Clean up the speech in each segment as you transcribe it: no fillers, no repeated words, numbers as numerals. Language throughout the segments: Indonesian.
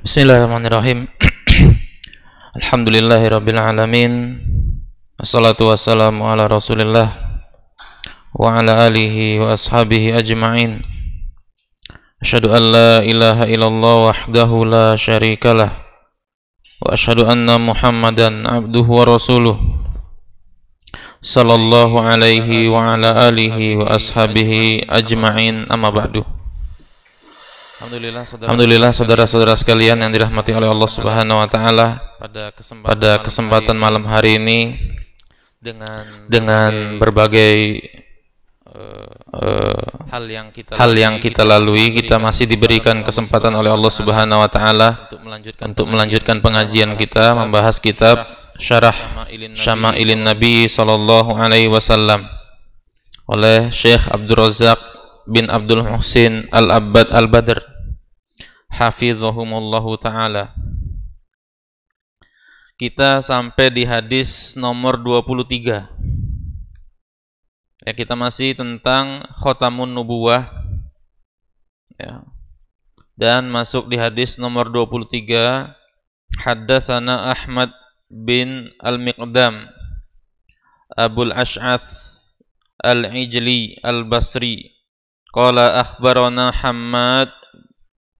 Bismillahirrahmanirrahim. Alhamdulillahirabbil alamin. Wassalatu wassalamu ala Rasulillah wa ala alihi wa ashabihi ajma'in. Asyhadu an la ilaha illallah wahdahu la syarikalah wa asyhadu anna Muhammadan abduhu wa rasuluh. Sallallahu alaihi wa ala alihi wa ashabihi ajma'in, amma ba'du. Alhamdulillah saudara-saudara sekalian yang dirahmati oleh Allah Subhanahu wa taala, pada kesempatan malam hari ini dengan berbagai hal yang kita lalui, kita masih diberikan kesempatan oleh Allah Subhanahu wa taala untuk melanjutkan pengajian kita membahas kitab Syarah Syama'ilin Nabi sallallahu alaihi wasallam oleh Syekh Abdul Razak bin Abdul Muhsin Al-Abbad Al-Badr hafizahumullahu ta'ala. Kita sampai di hadis nomor 23 ya, kita masih tentang khotamun nubuwah ya. Dan masuk di hadis nomor 23. Haddatsana Ahmad bin Al-Miqdam Abul Ash'ath Al-Ijli Al-Basri qala akhbarana Hammad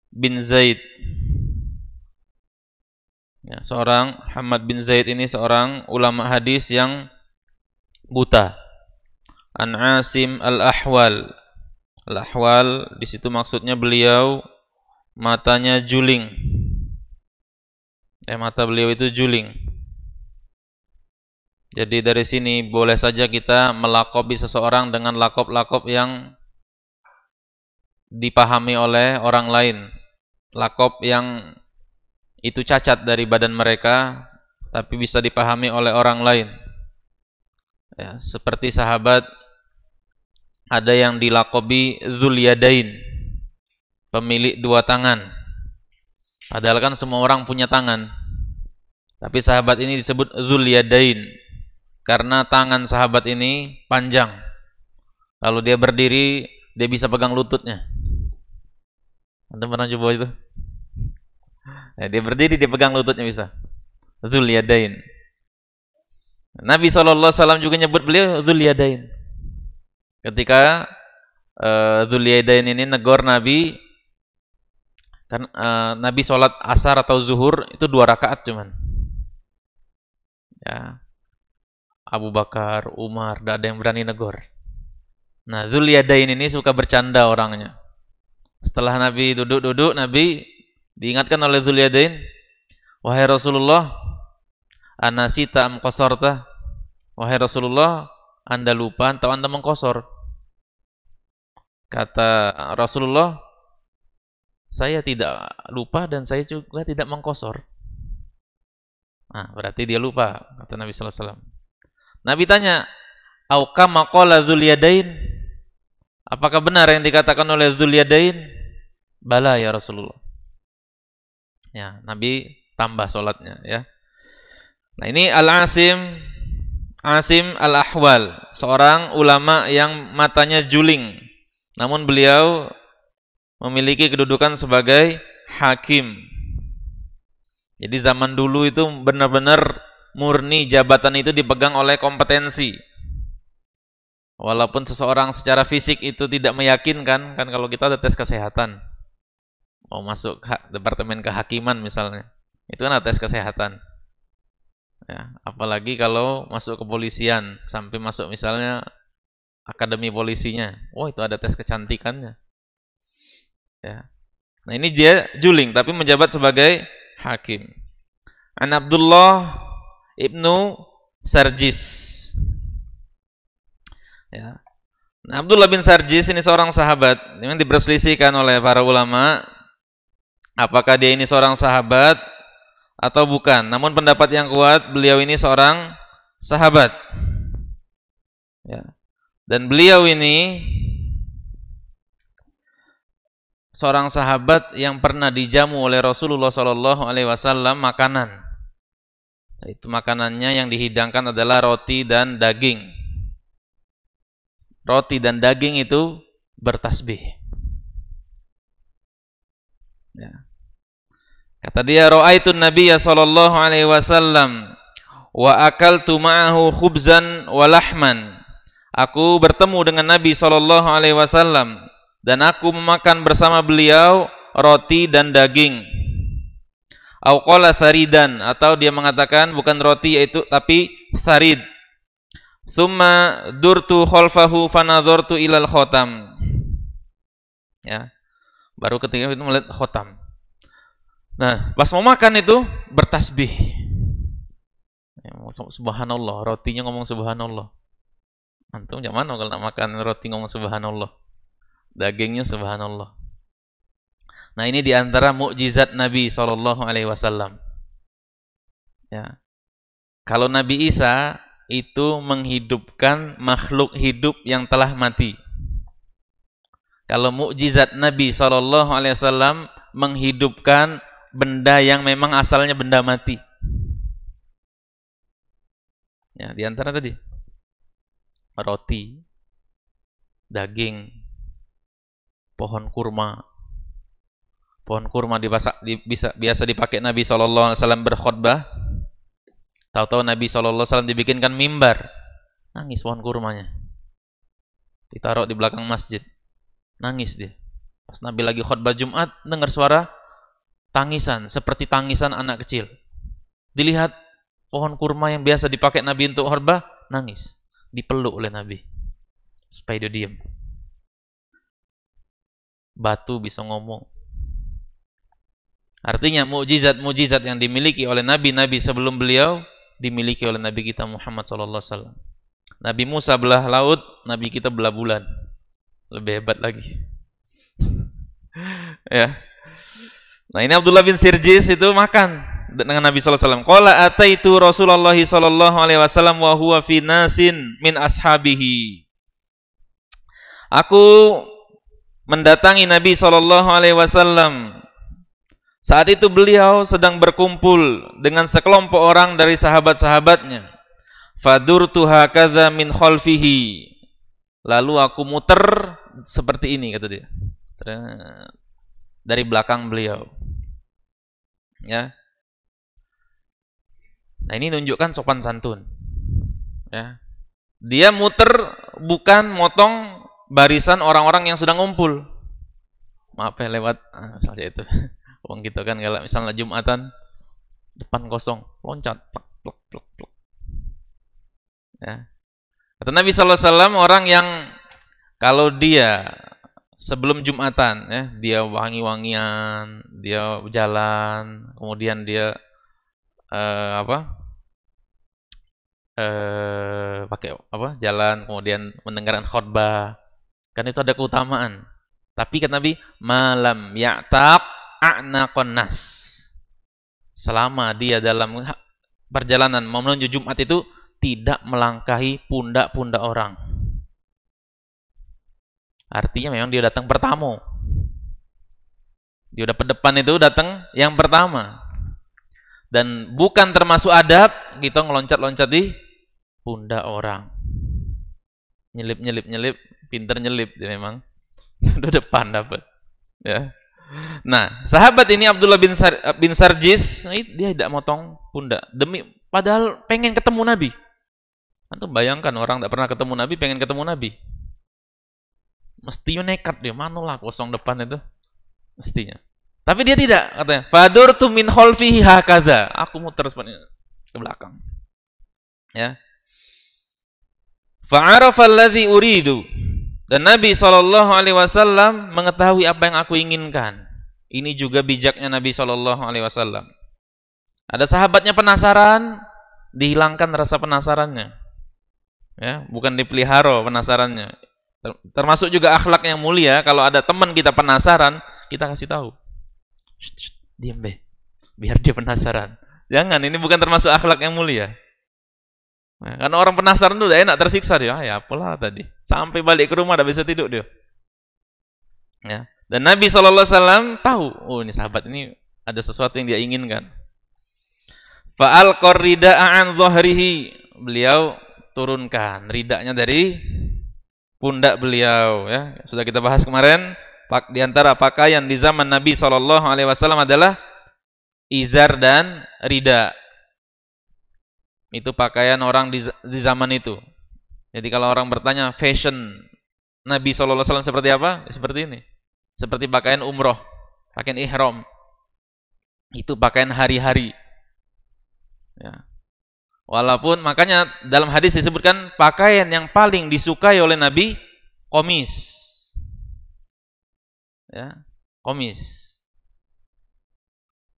bin Zaid ya, Hammad bin Zaid ini seorang ulama hadis yang buta. An Asim Al-Ahwal. Al-Ahwal di situ maksudnya beliau matanya juling. Mata beliau itu juling. Jadi dari sini boleh saja kita melakobi seseorang dengan lakop-lakop yang dipahami oleh orang lain, lakop yang itu cacat dari badan mereka tapi bisa dipahami oleh orang lain ya, seperti sahabat ada yang dilakobi Dzul Yadain, pemilik dua tangan, padahal kan semua orang punya tangan, tapi sahabat ini disebut Dzul Yadain karena tangan sahabat ini panjang, kalau dia berdiri dia bisa pegang lututnya. Anda pernah coba itu? Ya, dia berdiri, dia pegang lututnya bisa. Dzul Yadain. Nabi SAW juga nyebut beliau Dzul Yadain. Ketika Dzul Yadain ini negor Nabi, kan Nabi sholat asar atau zuhur itu 2 rakaat cuman. Ya, Abu Bakar, Umar, tidak ada yang berani negor. Nah, Dzul Yadain ini suka bercanda orangnya. Setelah Nabi duduk-duduk, Nabi diingatkan oleh Dzul Yadain, wahai Rasulullah, anasita am qasarta? Wahai Rasulullah, Anda lupa atau Anda mengkosor? Kata Rasulullah, saya tidak lupa dan saya juga tidak mengkosor. Nah, berarti dia lupa, kata Nabi sallallahu alaihi wasallam. Nabi tanya, au kama qala Dzul Yadain? Apakah benar yang dikatakan oleh Dzul Yadain? Bala ya Rasulullah. Ya, Nabi tambah sholatnya ya. Nah, ini Asim Al-Ahwal, seorang ulama yang matanya juling, namun beliau memiliki kedudukan sebagai hakim. Jadi zaman dulu itu benar-benar murni jabatan itu dipegang oleh kompetensi. Walaupun seseorang secara fisik itu tidak meyakinkan, kan kalau kita ada tes kesehatan, mau masuk departemen kehakiman misalnya, itu kan ada tes kesehatan. Ya, apalagi kalau masuk kepolisian, sampai masuk misalnya akademi polisinya, wah itu ada tes kecantikannya. Ya. Nah ini dia juling, tapi menjabat sebagai hakim. An Abdullah ibnu Sarjis. Ya. Nah, Abdullah bin Sarjis ini seorang sahabat yang diperselisihkan oleh para ulama apakah dia ini seorang sahabat atau bukan. Namun pendapat yang kuat, beliau ini seorang sahabat ya. Dan beliau ini seorang sahabat yang pernah dijamu oleh Rasulullah SAW makanan. Itu makanannya yang dihidangkan adalah roti dan daging. Roti dan daging itu bertasbih. Ya. Kata dia, ra'aitun nabiyya sallallahu alaihi wasallam wa akaltu ma'ahu khubzan wa lahman. Aku bertemu dengan Nabi sallallahu alaihi wasallam dan aku memakan bersama beliau roti dan daging. Au qala tharidan, atau dia mengatakan bukan roti yaitu tapi tharid. Tsumma durtu khalfahu fanadhartu ilal khotam. Ya. Baru ketika itu melihat khotam. Nah, pas mau makan itu bertasbih. Ya, subhanallah, rotinya ngomong subhanallah. Antum jangan mana kalau nak makan roti ngomong subhanallah. Dagingnya subhanallah. Nah, ini diantara mukjizat Nabi SAW. Ya. Kalau Nabi Isa itu menghidupkan makhluk hidup yang telah mati. Kalau mukjizat Nabi SAW menghidupkan benda yang memang asalnya benda mati. Ya, diantara tadi roti, daging, pohon kurma. Pohon kurma biasa dipakai Nabi SAW berkhutbah. Tahu-tahu Nabi SAW dibikinkan mimbar. Nangis pohon kurmanya. Ditaruh di belakang masjid. Nangis dia. Pas Nabi lagi khutbah Jumat, dengar suara tangisan, seperti tangisan anak kecil. Dilihat pohon kurma yang biasa dipakai Nabi untuk khutbah, nangis. Dipeluk oleh Nabi. Supaya dia diam. Batu bisa ngomong. Artinya mukjizat-mukjizat yang dimiliki oleh nabi-nabi sebelum beliau dimiliki oleh Nabi kita Muhammad SAW. Nabi Musa belah laut, Nabi kita belah bulan. Lebih hebat lagi. Ya. Nah, ini Abdullah bin Sirjis itu makan dengan Nabi SAW. Qala ataitu Rasulullah SAW wa huwa fi nasin min ashabihi. Aku mendatangi Nabi SAW. Saat itu beliau sedang berkumpul dengan sekelompok orang dari sahabat-sahabatnya. Fadurtu hakadha min khalfihi. Lalu aku muter seperti ini, kata dia. Dari belakang beliau. Ya. Nah, ini menunjukkan sopan santun. Ya. Dia muter bukan motong barisan orang-orang yang sedang ngumpul. Maaf ya lewat saja itu. Wong kita kan kalau misalnya Jumatan depan kosong, loncat plak plak plak plak. Ya. Kata Nabi SAW, orang yang kalau dia sebelum Jumatan, ya, dia wangi-wangian, dia jalan, kemudian dia pakai jalan, kemudian mendengarkan khutbah, kan itu ada keutamaan. Tapi kata Nabi, malam ya'taq a'naqon nas. Selama dia dalam perjalanan menuju Jumat itu tidak melangkahi pundak-pundak orang. Artinya memang dia datang pertama. Dia udah depan itu datang yang pertama. Dan bukan termasuk adab kita ngeloncat-loncat di pundak orang. Nyelip, pinter nyelip dia memang. Udah depan dapat. Ya. Nah, sahabat ini Abdullah bin Sarjis, dia tidak motong pundak padahal pengen ketemu Nabi. Antum bayangkan orang tidak pernah ketemu Nabi pengen ketemu Nabi. Mestinya nekat dia, manalah kosong depan itu. Mestinya. Tapi dia tidak, katanya. Fadurtu min khalfihi hakadha. Aku muter ke belakang. Ya. Fa'arafa alladhi uridu. Dan Nabi SAW mengetahui apa yang aku inginkan. Ini juga bijaknya Nabi SAW. Ada sahabatnya penasaran, dihilangkan rasa penasarannya. Ya, bukan dipelihara penasarannya. Termasuk juga akhlak yang mulia. Kalau ada teman kita penasaran, kita kasih tahu. Diam be, biar dia penasaran. Jangan, ini bukan termasuk akhlak yang mulia. Nah, karena orang penasaran tuh udah enak, tersiksa dia. Ya apalah tadi. Sampai balik ke rumah udah bisa tidur dia. Ya. Dan Nabi SAW tahu, oh ini sahabat ini ada sesuatu yang dia inginkan. Fa'al qarrida'a an dhahrihi. Beliau turunkan ridaknya dari pundak beliau. Ya. Sudah kita bahas kemarin. Di antara pakaian di zaman Nabi SAW adalah izar dan rida. Itu pakaian orang di zaman itu. Jadi kalau orang bertanya fashion Nabi SAW seperti apa? Seperti ini. Seperti pakaian umroh, pakaian ihram. Itu pakaian hari-hari. Ya. Walaupun makanya dalam hadis disebutkan pakaian yang paling disukai oleh Nabi komis. Ya, komis.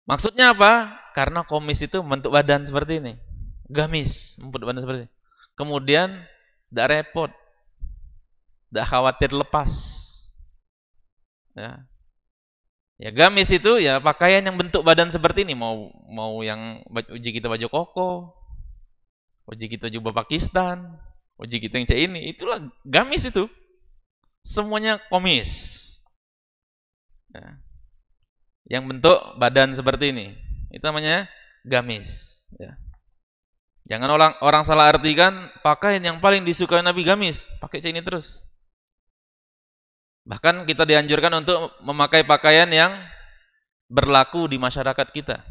Maksudnya apa? Karena komis itu membentuk badan seperti ini. Gamis, membentuk badan seperti ini. Kemudian tidak repot. Tidak khawatir lepas. Ya. Ya gamis itu ya pakaian yang bentuk badan seperti ini, mau yang uji kita baju koko, uji kita jubah Pakistan, uji kita yang cek ini, itulah gamis itu. Semuanya komis. Ya. Yang bentuk badan seperti ini, itu namanya gamis. Ya. Jangan orang salah artikan pakaian yang paling disukai Nabi gamis, pakai cek ini terus. Bahkan kita dianjurkan untuk memakai pakaian yang berlaku di masyarakat kita.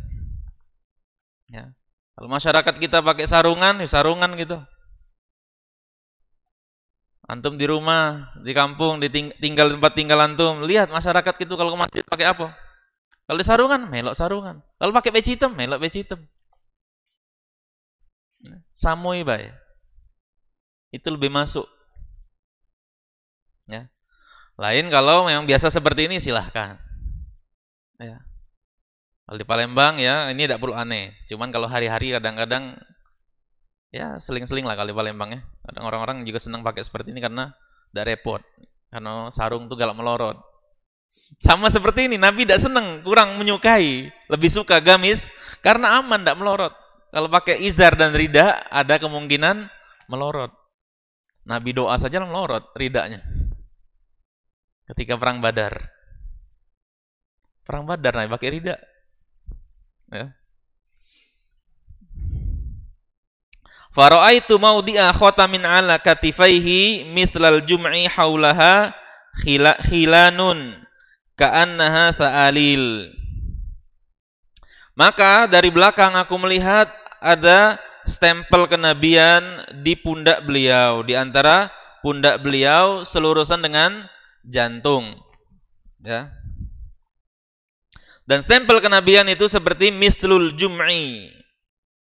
Ya. Kalau masyarakat kita pakai sarungan, ya sarungan gitu. Antum di rumah, di kampung, tinggal tempat tinggal antum, lihat masyarakat itu kalau ke masjid pakai apa? Kalau di sarungan, melok sarungan. Kalau pakai peci hitam, melok peci hitam. Samui bay. Itu lebih masuk. Ya. Lain kalau memang biasa seperti ini silahkan. Ya. Kalau di Palembang ya ini tidak perlu aneh. Cuman kalau hari-hari kadang-kadang ya seling-seling lah kalau di Palembang ya. Kadang orang-orang juga senang pakai seperti ini karena tidak repot. Karena sarung tuh galak melorot. Sama seperti ini, Nabi tidak senang, kurang menyukai. Lebih suka gamis karena aman, tidak melorot. Kalau pakai izar dan rida ada kemungkinan melorot. Nabi doa saja melorot ridanya. Ketika perang Badar. Perang Badar Nabi pakai rida. Ya. Fara'aitu maudi'a khatamin ala katifaihi mithlal jum'i haulaha khilanun ka'annaha sa'alil. Maka dari belakang aku melihat ada stempel kenabian di pundak beliau, di antara pundak beliau selurusan dengan jantung, ya. Dan stempel kenabian itu seperti mislul jum'i,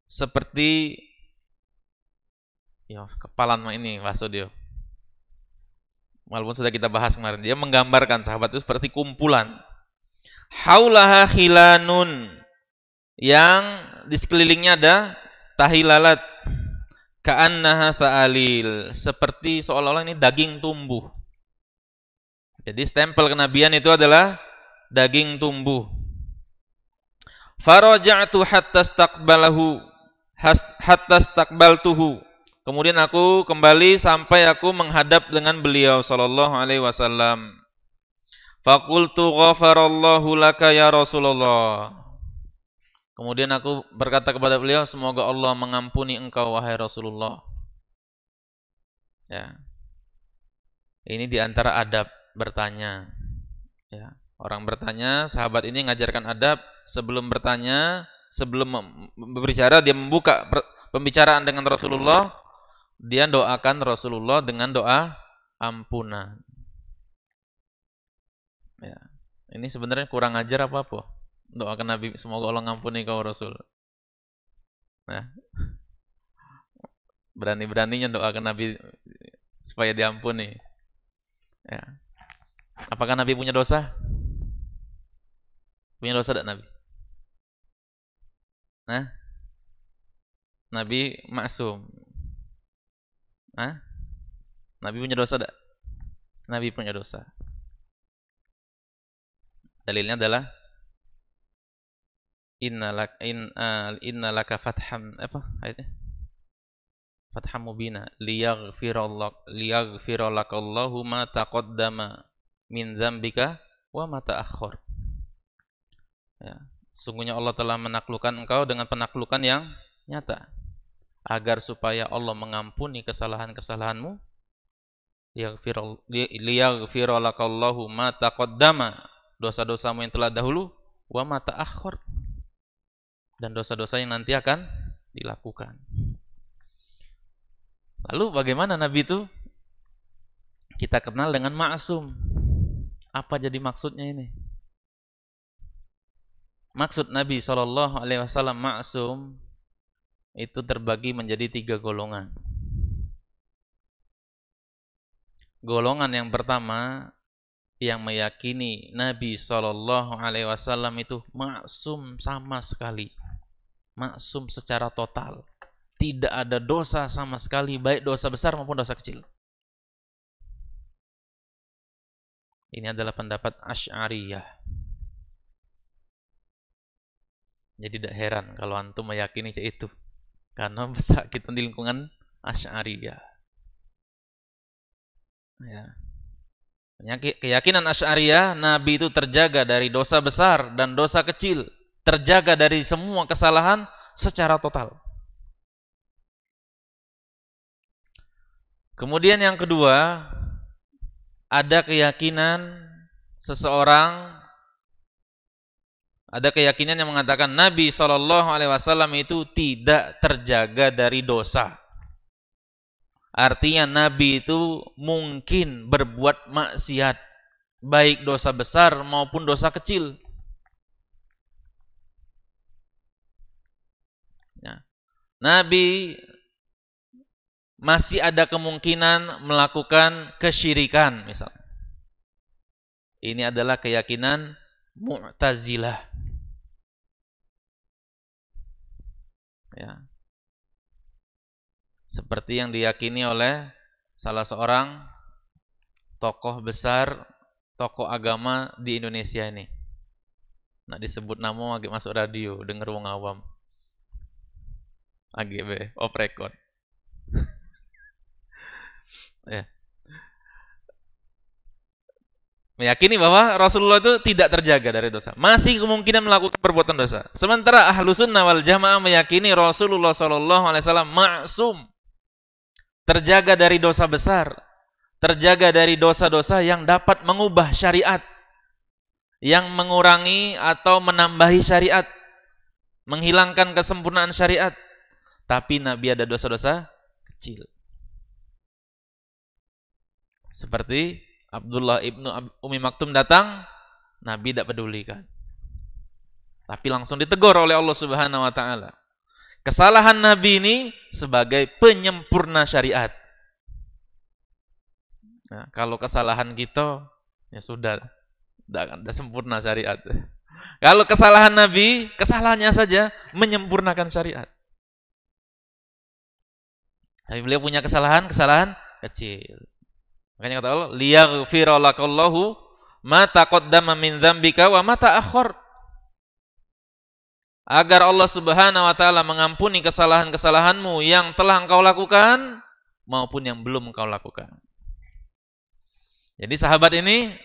seperti ya kepalan ini Wasudio. Walaupun sudah kita bahas kemarin, dia menggambarkan sahabat itu seperti kumpulan. Haulaha khilanun, yang di sekelilingnya ada tahilalat, ka'annaha sa'alil, seperti seolah-olah ini daging tumbuh. Jadi stempel kenabian itu adalah daging tumbuh. Faraja'tu hatta istaqbaltuhu. Kemudian aku kembali sampai aku menghadap dengan beliau sallallahu alaihi wasallam. Faqultu ghafarallahu laka ya Rasulullah. Kemudian aku berkata kepada beliau, semoga Allah mengampuni engkau wahai Rasulullah. Ya. Ini diantara adab bertanya. Ya. Orang bertanya, sahabat ini mengajarkan adab sebelum bertanya, sebelum berbicara dia membuka pembicaraan dengan Rasulullah, dia doakan Rasulullah dengan doa ampunan. Ya. Ini sebenarnya kurang ajar apa? Doakan Nabi semoga Allah ngampuni kau Rasul. Nah, berani-beraninya doakan Nabi supaya diampuni. Ya. Apakah Nabi punya dosa? Punya dosa tidak Nabi? Nah, Nabi maksum. Nah, Nabi punya dosa tidak? Nabi punya dosa. Dalilnya adalah innalaka fatham apa ayatnya? Fatham mubina liyaghfiralakallahu ma taqaddama min dzambika wa ma ta'akhkhar. Ya, sungguhnya Allah telah menaklukkan engkau dengan penaklukan yang nyata agar supaya Allah mengampuni kesalahan-kesalahanmu. Liyaghfiralakallahu ma taqaddama, dosa-dosamu yang telah dahulu, wa ma ta'akhkhar, dan dosa-dosa yang nanti akan dilakukan. Lalu bagaimana Nabi itu kita kenal dengan ma'sum? Apa jadi maksudnya ini? Maksud Nabi SAW ma'sum itu terbagi menjadi 3 golongan. Golongan yang pertama yang meyakini Nabi SAW itu maksum sama sekali, maksum secara total, tidak ada dosa sama sekali, baik dosa besar maupun dosa kecil. Ini adalah pendapat Asy'ariyah. Jadi tidak heran kalau antum meyakini itu, karena besar kita di lingkungan Asy'ariyah. Ya. Keyakinan Asy'ariyah, Nabi itu terjaga dari dosa besar dan dosa kecil, terjaga dari semua kesalahan secara total. Kemudian yang kedua, ada keyakinan seseorang, ada keyakinan yang mengatakan Nabi SAW itu tidak terjaga dari dosa. Artinya Nabi itu mungkin berbuat maksiat, baik dosa besar maupun dosa kecil. Ya. Nabi masih ada kemungkinan melakukan kesyirikan misalnya. Ini adalah keyakinan Mu'tazilah. Ya. Seperti yang diyakini oleh salah seorang tokoh besar, tokoh agama di Indonesia ini. Nak disebut nama agak masuk radio, denger wong awam. AGB, off record. Ya. Meyakini bahwa Rasulullah itu tidak terjaga dari dosa, masih kemungkinan melakukan perbuatan dosa. Sementara Ahlussunnah wal Jamaah meyakini Rasulullah SAW ma'sum, terjaga dari dosa besar, terjaga dari dosa-dosa yang dapat mengubah syariat, yang mengurangi atau menambahi syariat, menghilangkan kesempurnaan syariat. Tapi Nabi ada dosa-dosa kecil. Seperti Abdullah ibnu Umi Maktum datang, Nabi tidak pedulikan, tapi langsung ditegur oleh Allah Subhanahu Wa Taala. Kesalahan Nabi ini sebagai penyempurna syariat. Nah, kalau kesalahan kita, ya sudah, tidak sempurna syariat. Kalau kesalahan Nabi, kesalahannya saja menyempurnakan syariat. Tapi beliau punya kesalahan kecil. Makanya kata Allah, liyaghfira lakallahu ma taqaddama min dzambika wa ma ta'akhkhar. Agar Allah Subhanahu wa taala mengampuni kesalahan-kesalahanmu yang telah engkau lakukan maupun yang belum engkau lakukan. Jadi sahabat ini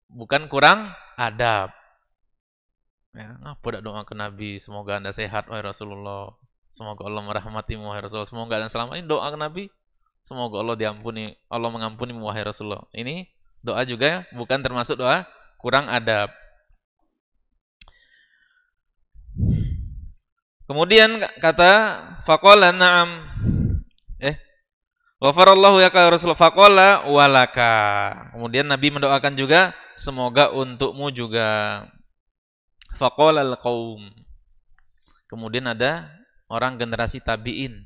bukan kurang adab. Ya, ngapa tidak doa ke Nabi, semoga Anda sehat wahai Rasulullah. Semoga Allah merahmatimu wahai Rasulullah. Semoga Anda selamat. Ini doa ke Nabi. Semoga Allah diampuni, Allah mengampuni wahai Rasulullah. Ini doa juga bukan termasuk doa kurang adab. Kemudian kata faqala na'am. Ghafarallahu ya Rasulullah, faqala walaka. Kemudian Nabi mendoakan juga semoga untukmu juga. Faqala al-qaum. Kemudian ada orang generasi tabi'in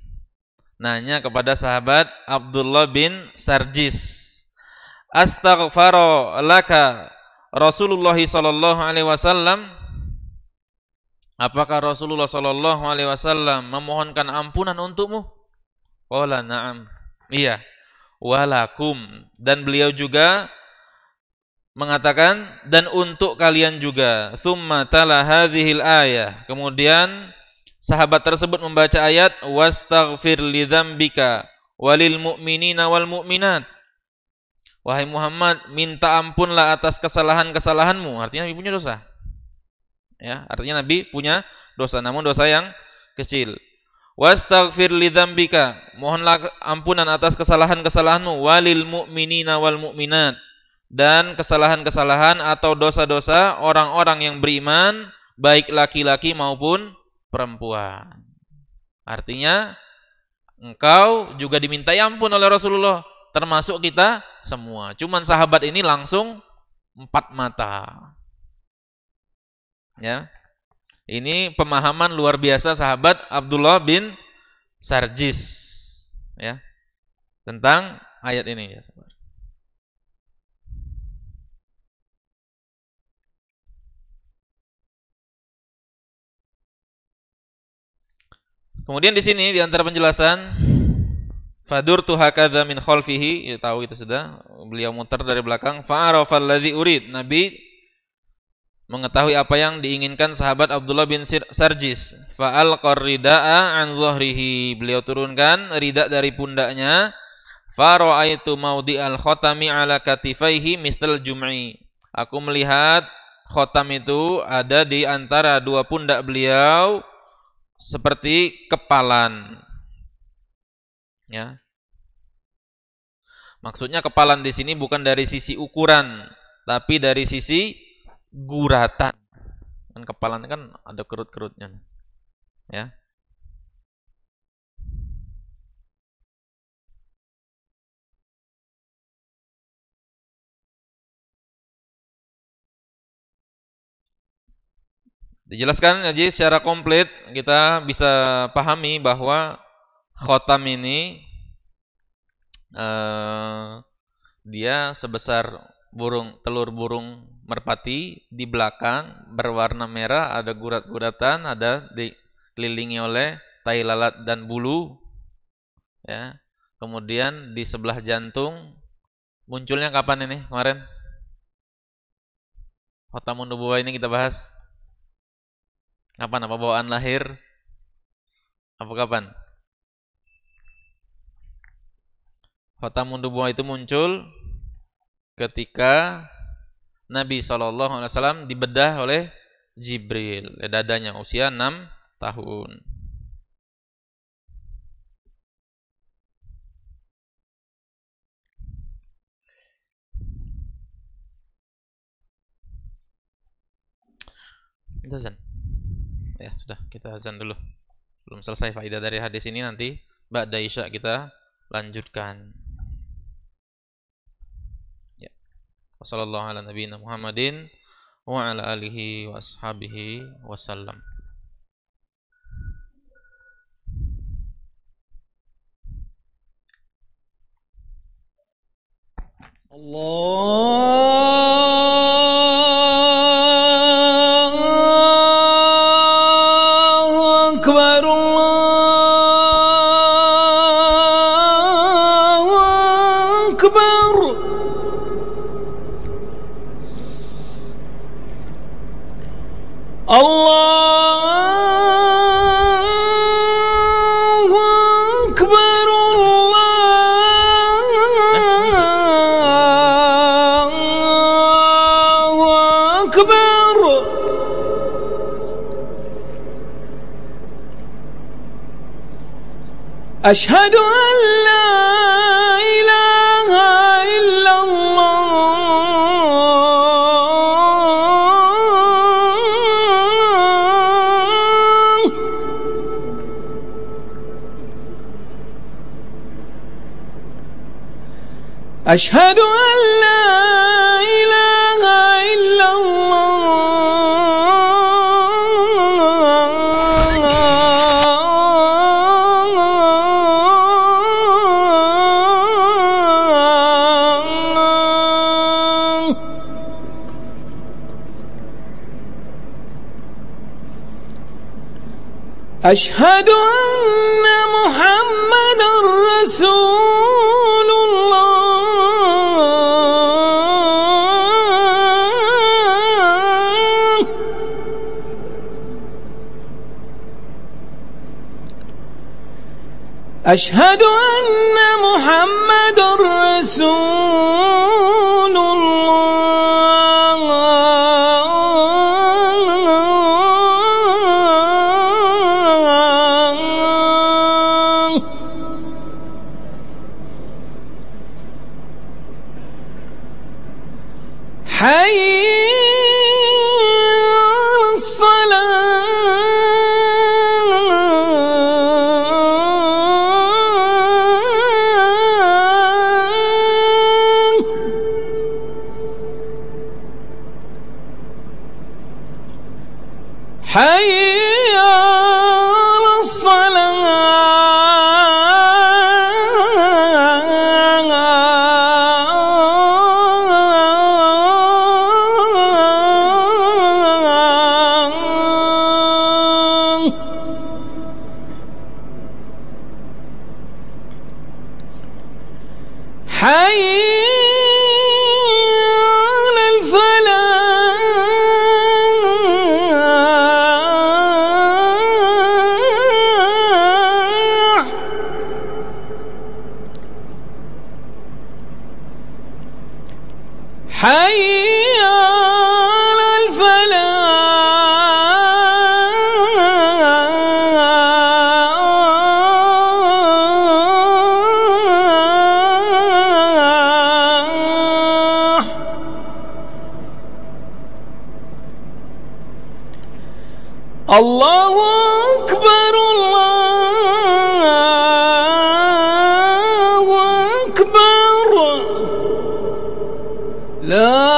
nanya kepada sahabat Abdullah bin Sarjis, astaghfara laka Rasulullah sallallahu alaihi wasallam, apakah Rasulullah sallallahu alaihi wasallam memohonkan ampunan untukmu? Qala na'am, iya, walakum, dan beliau juga mengatakan dan untuk kalian juga. Tsumma tala hadhil ayah, kemudian sahabat tersebut membaca ayat wastaghfir lidzambika walil mu'minina wal mu'minat. Wahai Muhammad, minta ampunlah atas kesalahan-kesalahanmu. Artinya Nabi punya dosa. Ya, artinya Nabi punya dosa, namun dosa yang kecil. Wastaghfir lidzambika, mohonlah ampunan atas kesalahan-kesalahanmu, walil mu'minina wal mu'minat, dan kesalahan-kesalahan atau dosa-dosa orang-orang yang beriman, baik laki-laki maupun perempuan. Artinya engkau juga dimintai ampun oleh Rasulullah, termasuk kita semua. Cuman sahabat ini langsung 4 mata. Ya. Ini pemahaman luar biasa sahabat Abdullah bin Sarjis, ya, tentang ayat ini, ya. Kemudian di sini di antara penjelasan fadurtu hakadza min khalfihi, ya, tahu itu sudah, beliau muter dari belakang, fa'arafal ladzi urid, Nabi mengetahui apa yang diinginkan sahabat Abdullah bin Sarjis, fa'alqar rida'a an dhahrihi, beliau turunkan rida dari pundaknya, fara'aitu mawdi'al khatami ala katifaihi misal jum'i, aku melihat khatam itu ada di antara dua pundak beliau seperti kepalan, ya. Maksudnya kepalan di sini bukan dari sisi ukuran, tapi dari sisi guratan. Kan kepalan kan ada kerut-kerutnya, ya. Dijelaskan aja secara komplit, kita bisa pahami bahwa khotam ini dia sebesar telur burung merpati, di belakang berwarna merah, ada gurat-guratan, ada dikelilingi oleh tai lalat dan bulu, ya. Kemudian di sebelah jantung, munculnya kapan ini kemarin? Khotamun nubuwah ini kita bahas. Kapan? Apa bawaan lahir? Apa kapan? Khatamun nubuwah itu muncul ketika Nabi SAW dibedah oleh Jibril, dadanya usia 6 tahun. Itu azan. Ya sudah, kita azan dulu. Belum selesai faedah dari hadis ini, nanti ba'da isya kita lanjutkan. Ya. Wassallallahu ala nabiyina Muhammadin wa ala alihi wa ashabihi wasallam. Allahu Akbar, Allahu Akbar. Allahu Akbar, Allahu Akbar. Ashhadu an la ilaha illallah. Ashhadu an la ilaha illallah. Ashhadu anna Muhammadar Rasulullah. Ashhadu anna Muhammadar Rasulullah. Hayya 'alas salah. حي على حي على الفلاح حي على الفلاح الله أكبر الله أكبر لا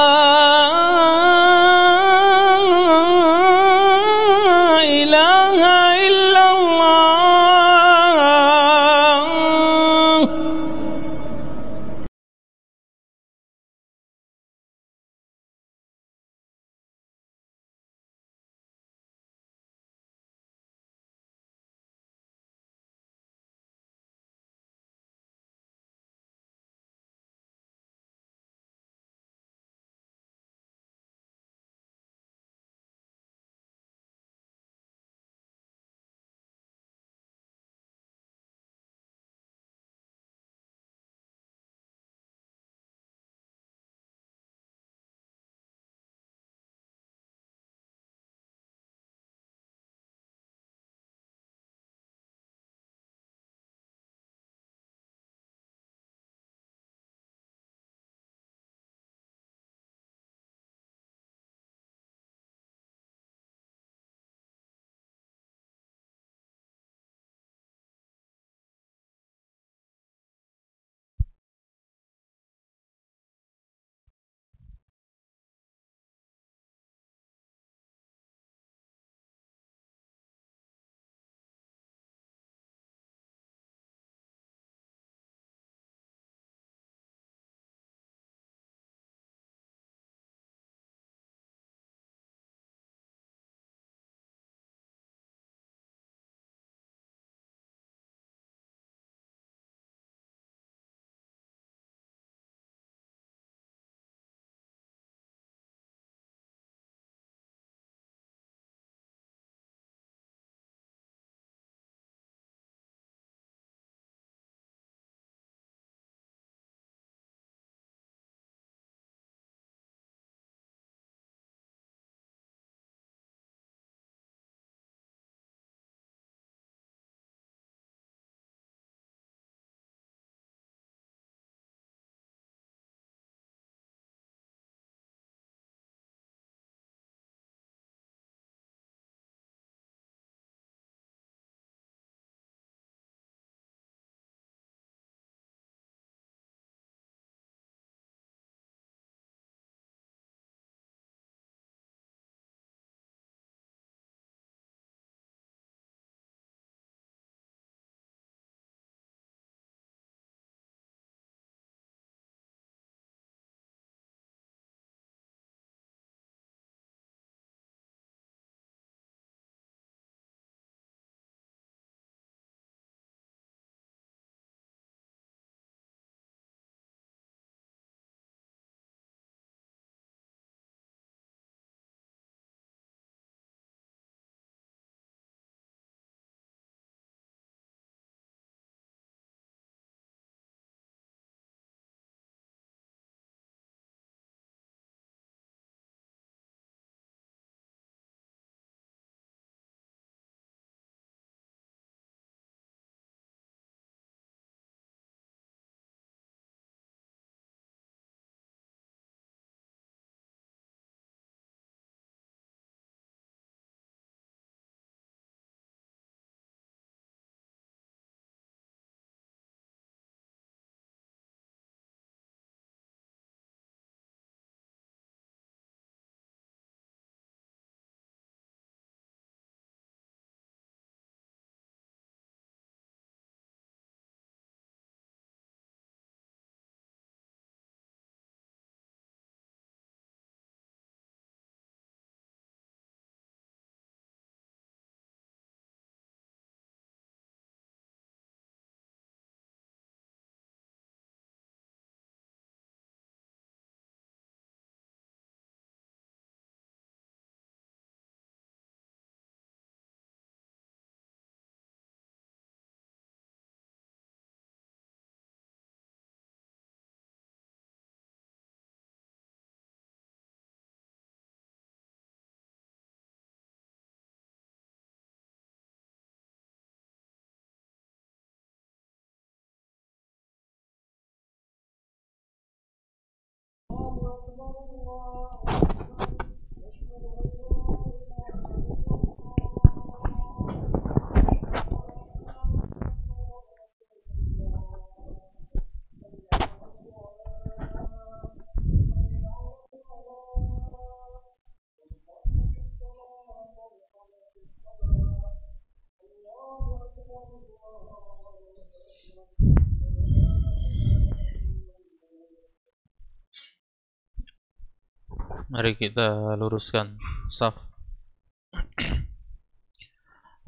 Mari kita luruskan saf.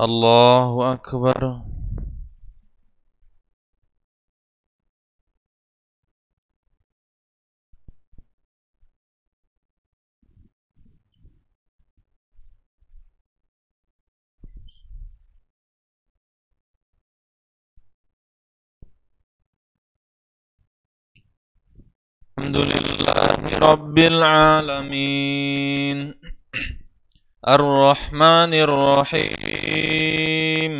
Allahu Akbar. Alhamdulillahi Rabbil Alamin, Ar-Rahmanir Rahim,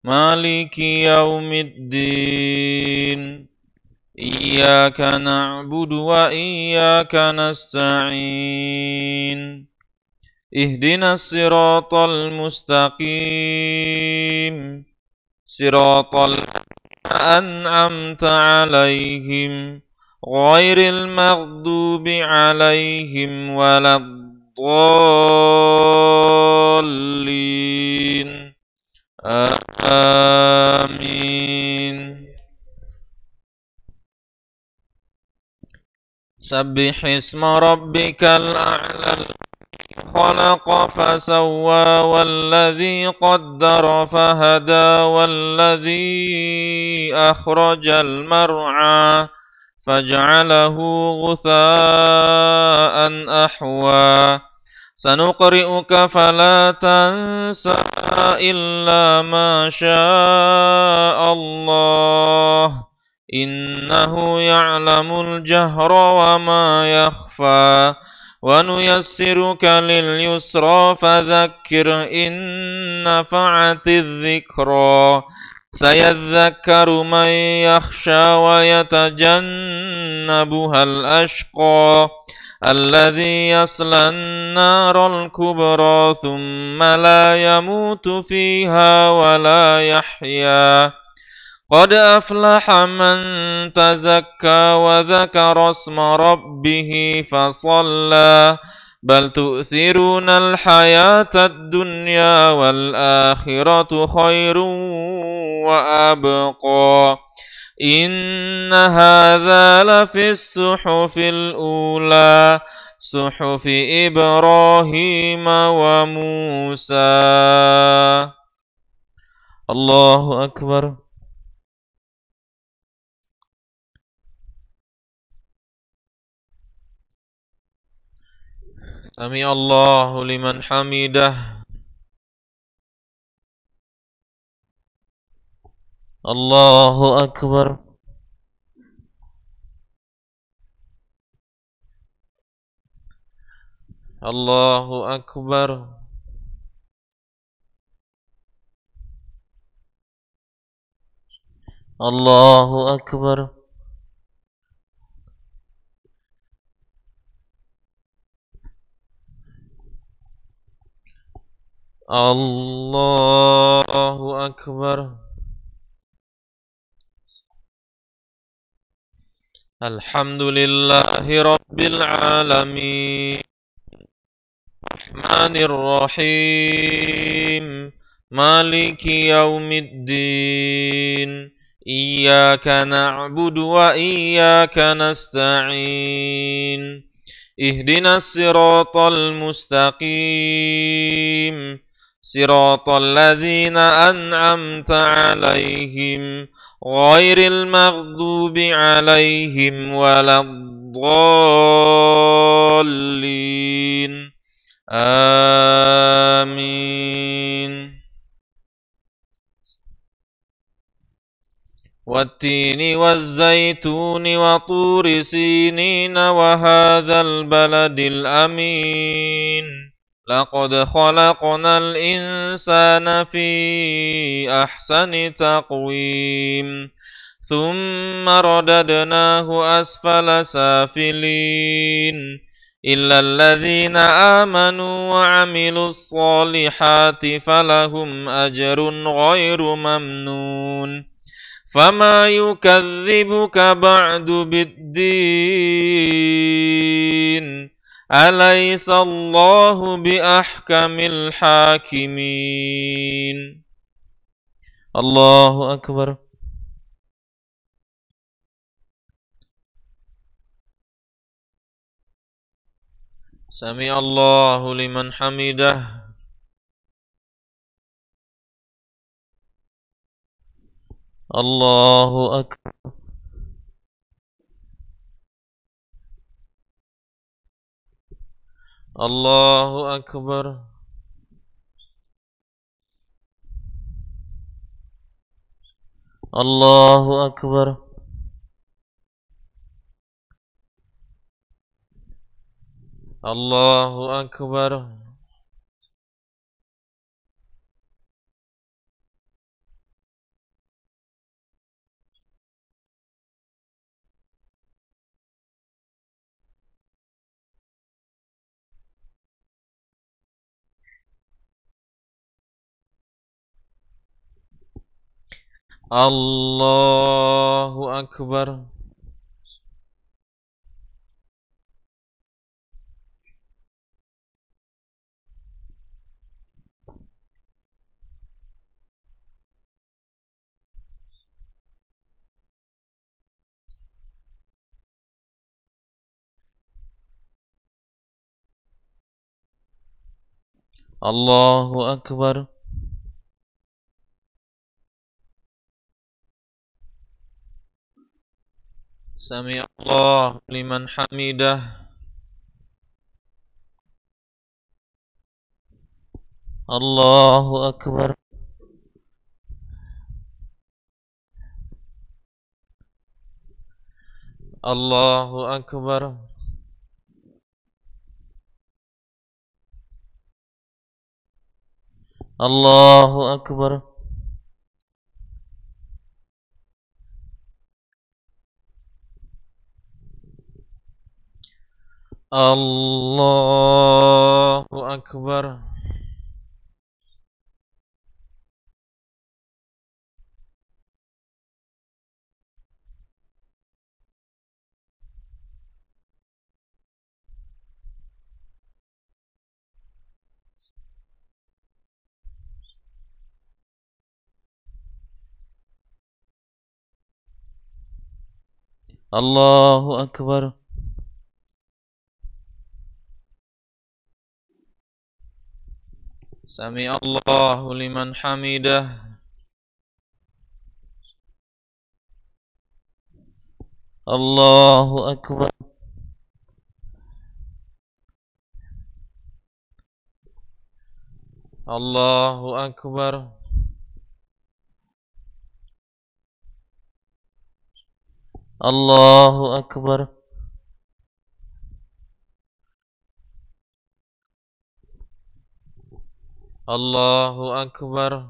Maliki Yaumiddin, Iyyaka na'budu wa iyyaka nasta'in, Ihdinas siratal mustaqim, Siratal an'amta 'alaihim ghairil maghdubi 'alaihim waladdallin. Amin. Sabbih isma rabbikal a'la, khalaqa fasawwa walladhi qaddara fahada walladhi akhrajal mar'a faj'alahu ghutha'an ahwa. Sanuqri'uka fala tansa illa ma syaa Allah, innahu ya'lamul jahra wa ma yakhfa. Wa nuyassiruka lil yusra fadhakkir in nafa'atiz dhikra. Sayadhakkaru man yakhsha wa yatajannabuhal ashqa alladhi yaslan naral kubra thumma la yamutu fiha wa la yahya. Qad aflaha man tazakka wa dhakara isma rabbih fasalla. Bal tu'thiruna al-hayata ad-dunya wal akhiratu khairun wa abqa. Inna hadha lafi as-suhufil ula, suhufi Ibrahim wa Musa. Allahu Akbar. Sami Allahu liman hamidah. Allahu Akbar. Allahu Akbar. Allahu Akbar. Allahu Akbar. Alhamdulillahi Rabbil Alamin, Rahmanir Rahim, Maliki Yaumiddin, Iyyaka na'budu wa iyyaka nasta'in, Ihdinas siratal mustaqim, Siratal ladzina an'amta 'alaihim ghairil maghdubi 'alaihim waladdallin. Amin. Wattini wazzaituni wa turi sinina wa hadzal baladil amin. Laqad khalaqnal insana fi ahsani taqwim. Thumma radadnahu asfala safilin. إلا الذين آمنوا وعملوا الصالحات فلهم أجر غير ممنون فما يكذبك بعد بالدين أليس الله بأحكم الحاكمين الله أكبر سمع الله لمن حمده الله أكبر الله أكبر الله أكبر الله أكبر الله أكبر الله أكبر سمع الله لمن حمده الله أكبر الله أكبر الله أكبر الله أكبر الله أكبر سمع الله لمن حمده الله أكبر الله أكبر الله أكبر الله أكبر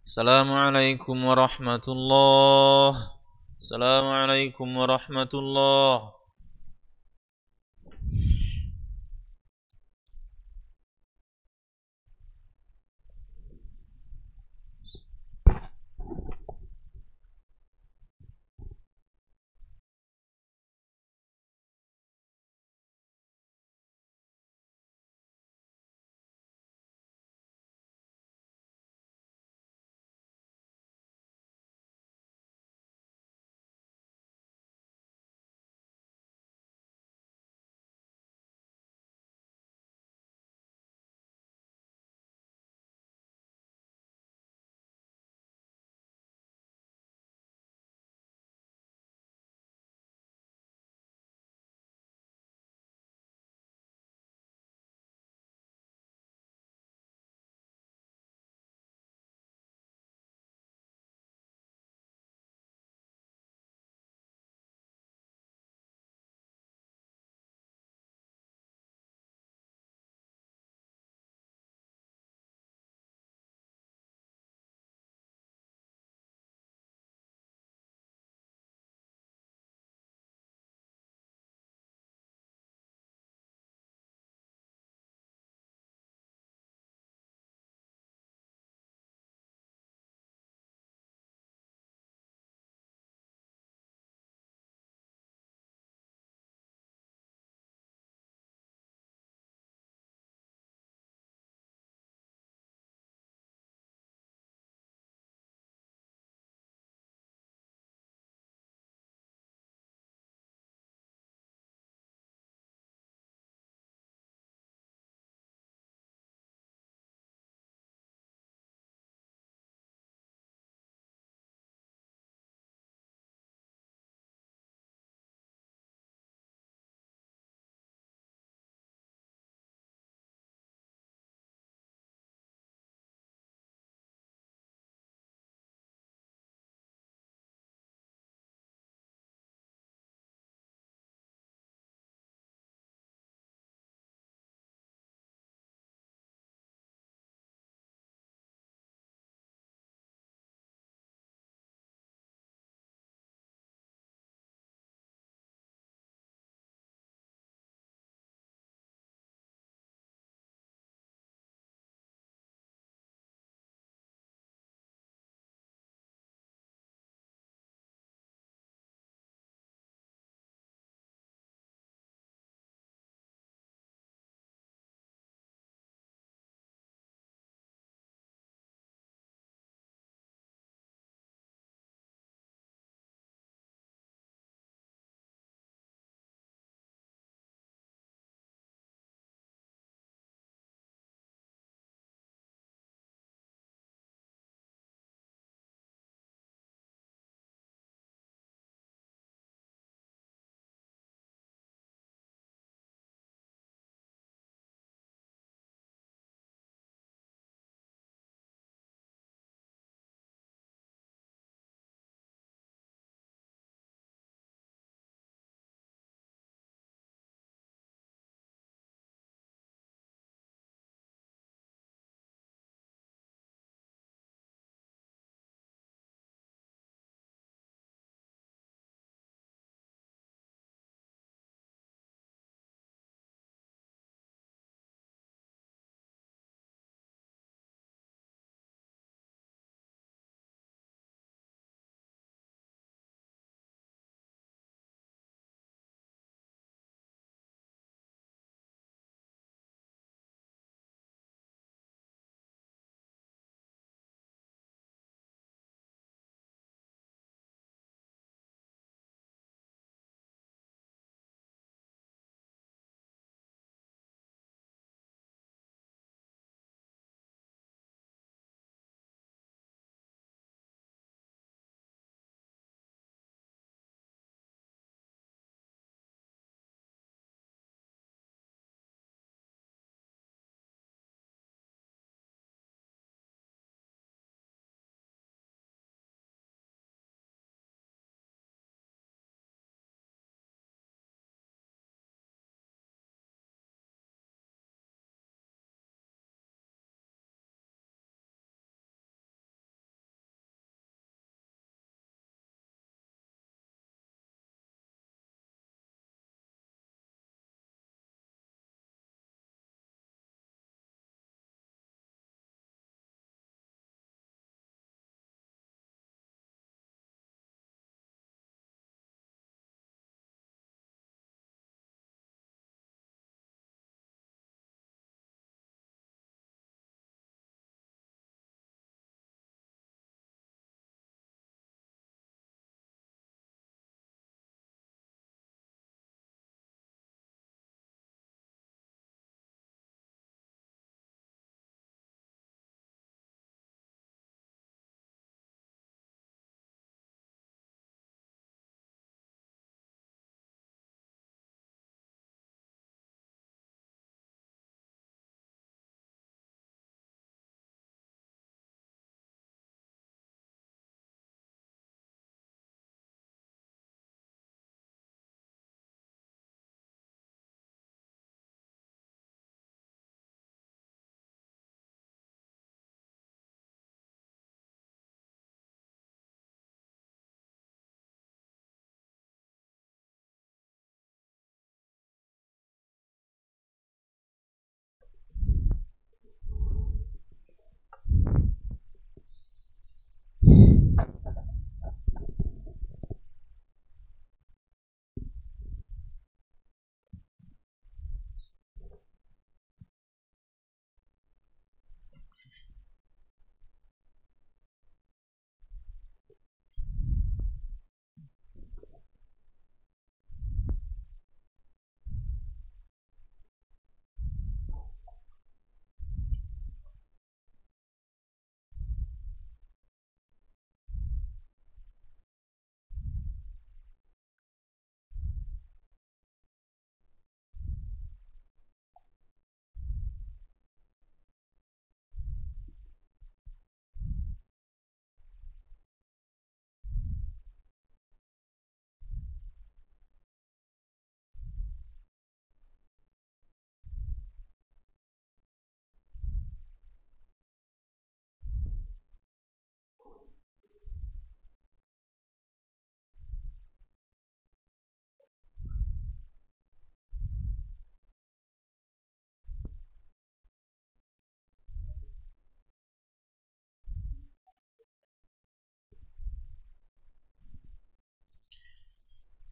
السلام عليكم ورحمة الله السلام عليكم ورحمة الله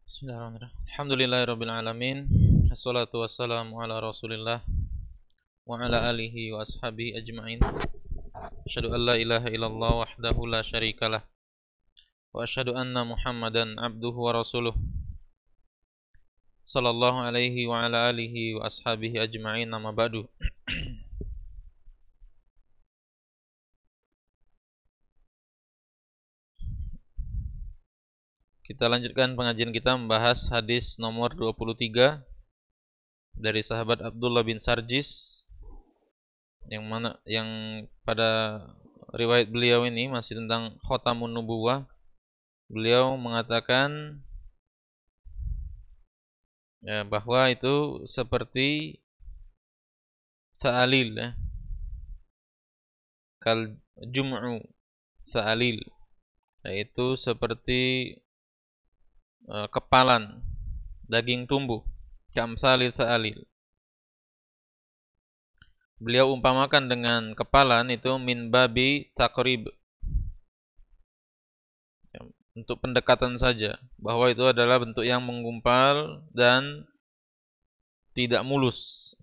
Bismillahirrahmanirrahim. Alhamdulillahirabbil alamin. Wassalatu wassalamu ala Rasulillah wa ala alihi wa ashabihi ajma'in. Asyhadu an la ilaha illallah wahdahu la syarikalah wa asyhadu anna Muhammadan abduhu wa rasuluh. Sallallahu alaihi wa ala alihi wa ashabihi ajma'in. Amma ba'du. Kita lanjutkan pengajian kita membahas hadis nomor 23 dari sahabat Abdullah bin Sarjis yang pada riwayat beliau ini masih tentang khatamun nubuwah. Beliau mengatakan bahwa itu seperti sa'alil, kal jum'u sa'alil, yaitu seperti kepalan daging tumbuh, kamsalil sa'alil. Beliau umpamakan dengan kepalan itu min babi taqrib, untuk pendekatan saja, bahwa itu adalah bentuk yang menggumpal dan tidak mulus.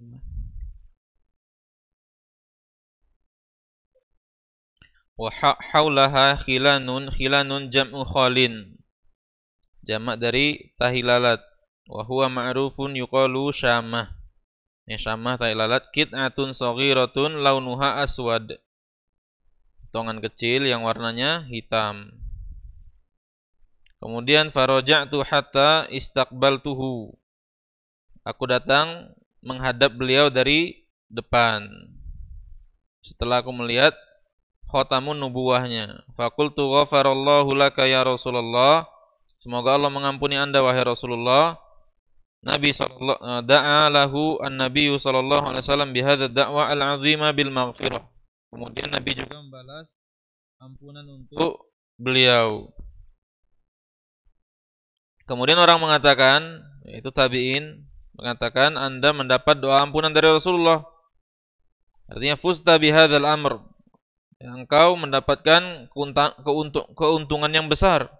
Wa haulaha khilanun jam'u khalin, jamak dari tahilalat. Wa huwa ma'rufun yuqalu syamah. Ya, syamah tahilalat qit'atun saghiratun launuha aswad, potongan kecil yang warnanya hitam. Kemudian faraja'tu hatta istaqbaltuhu, aku datang menghadap beliau dari depan setelah aku melihat khatamun nubuwahnya. Faqultu ghafarallahu laka ya Rasulullah, semoga Allah mengampuni Anda wahai Rasulullah. Nabi sallallahu da'a lahu an-nabiy sallallahu alaihi wasallam bihadza da'wa al-'azima bil maghfirah. Kemudian Nabi juga membalas ampunan untuk beliau. Kemudian orang mengatakan, yaitu tabi'in mengatakan, Anda mendapat doa ampunan dari Rasulullah. Artinya fusta bihadzal amr, engkau mendapatkan keuntungan yang besar.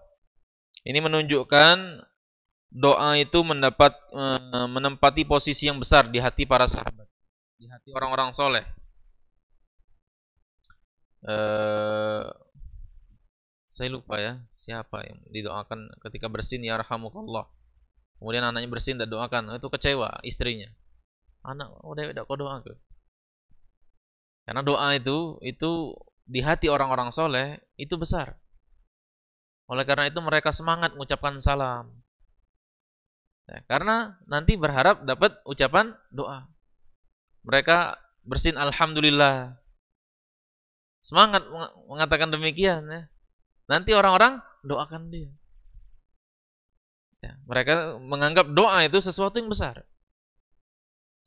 Ini menunjukkan doa itu menempati posisi yang besar di hati para sahabat, di hati orang-orang soleh. Saya lupa ya, siapa yang didoakan ketika bersin ya yarhamukallah. Kemudian anaknya bersin tidak doakan, itu kecewa istrinya. Anak udah tidak kau doa ke? Karena doa itu di hati orang-orang soleh itu besar. Oleh karena itu mereka semangat mengucapkan salam. Ya, karena nanti berharap dapat ucapan doa. Mereka bersin alhamdulillah, semangat mengatakan demikian ya. Nanti orang-orang doakan dia. Ya, mereka menganggap doa itu sesuatu yang besar.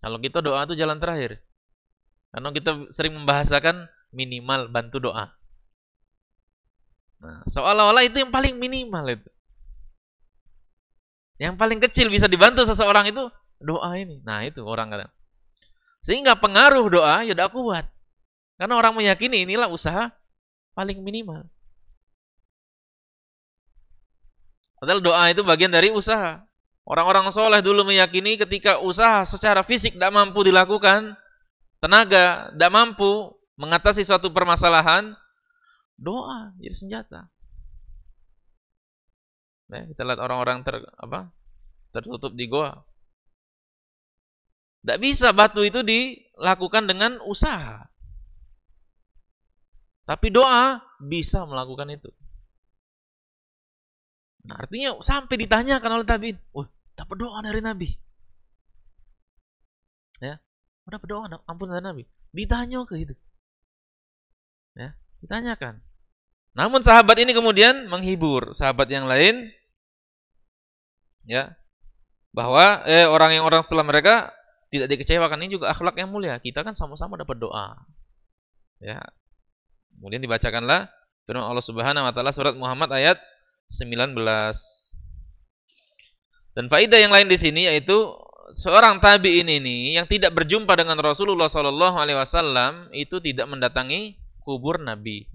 Kalau kita doa itu jalan terakhir. Karena kita sering membahasakan minimal bantu doa. Nah, seolah-olah itu yang paling minimal itu. Yang paling kecil bisa dibantu seseorang itu doa ini. Nah, itu orang kadang. Sehingga pengaruh doa ya tidak kuat. Karena orang meyakini inilah usaha paling minimal. Padahal doa itu bagian dari usaha. Orang-orang soleh dulu meyakini ketika usaha secara fisik tidak mampu dilakukan, tenaga tidak mampu mengatasi suatu permasalahan, doa jadi senjata. Nah, kita lihat orang-orang tertutup di goa. Tidak bisa batu itu dilakukan dengan usaha. Tapi doa bisa melakukan itu. Nah, artinya sampai ditanyakan oleh tabi'in, wah, dapat doa dari Nabi. Ya, dapat doa ampun dari Nabi. Ditanya ke itu. Ya, ditanyakan. Namun sahabat ini kemudian menghibur sahabat yang lain, ya, bahwa orang setelah mereka tidak dikecewakan. Ini juga akhlak yang mulia. Kita kan sama-sama dapat doa. Ya. Kemudian dibacakanlah firman Allah Subhanahu wa taala surat Muhammad ayat 19. Dan faedah yang lain di sini yaitu seorang tabi'in ini yang tidak berjumpa dengan Rasulullah sallallahu alaihi wasallam itu tidak mendatangi kubur Nabi.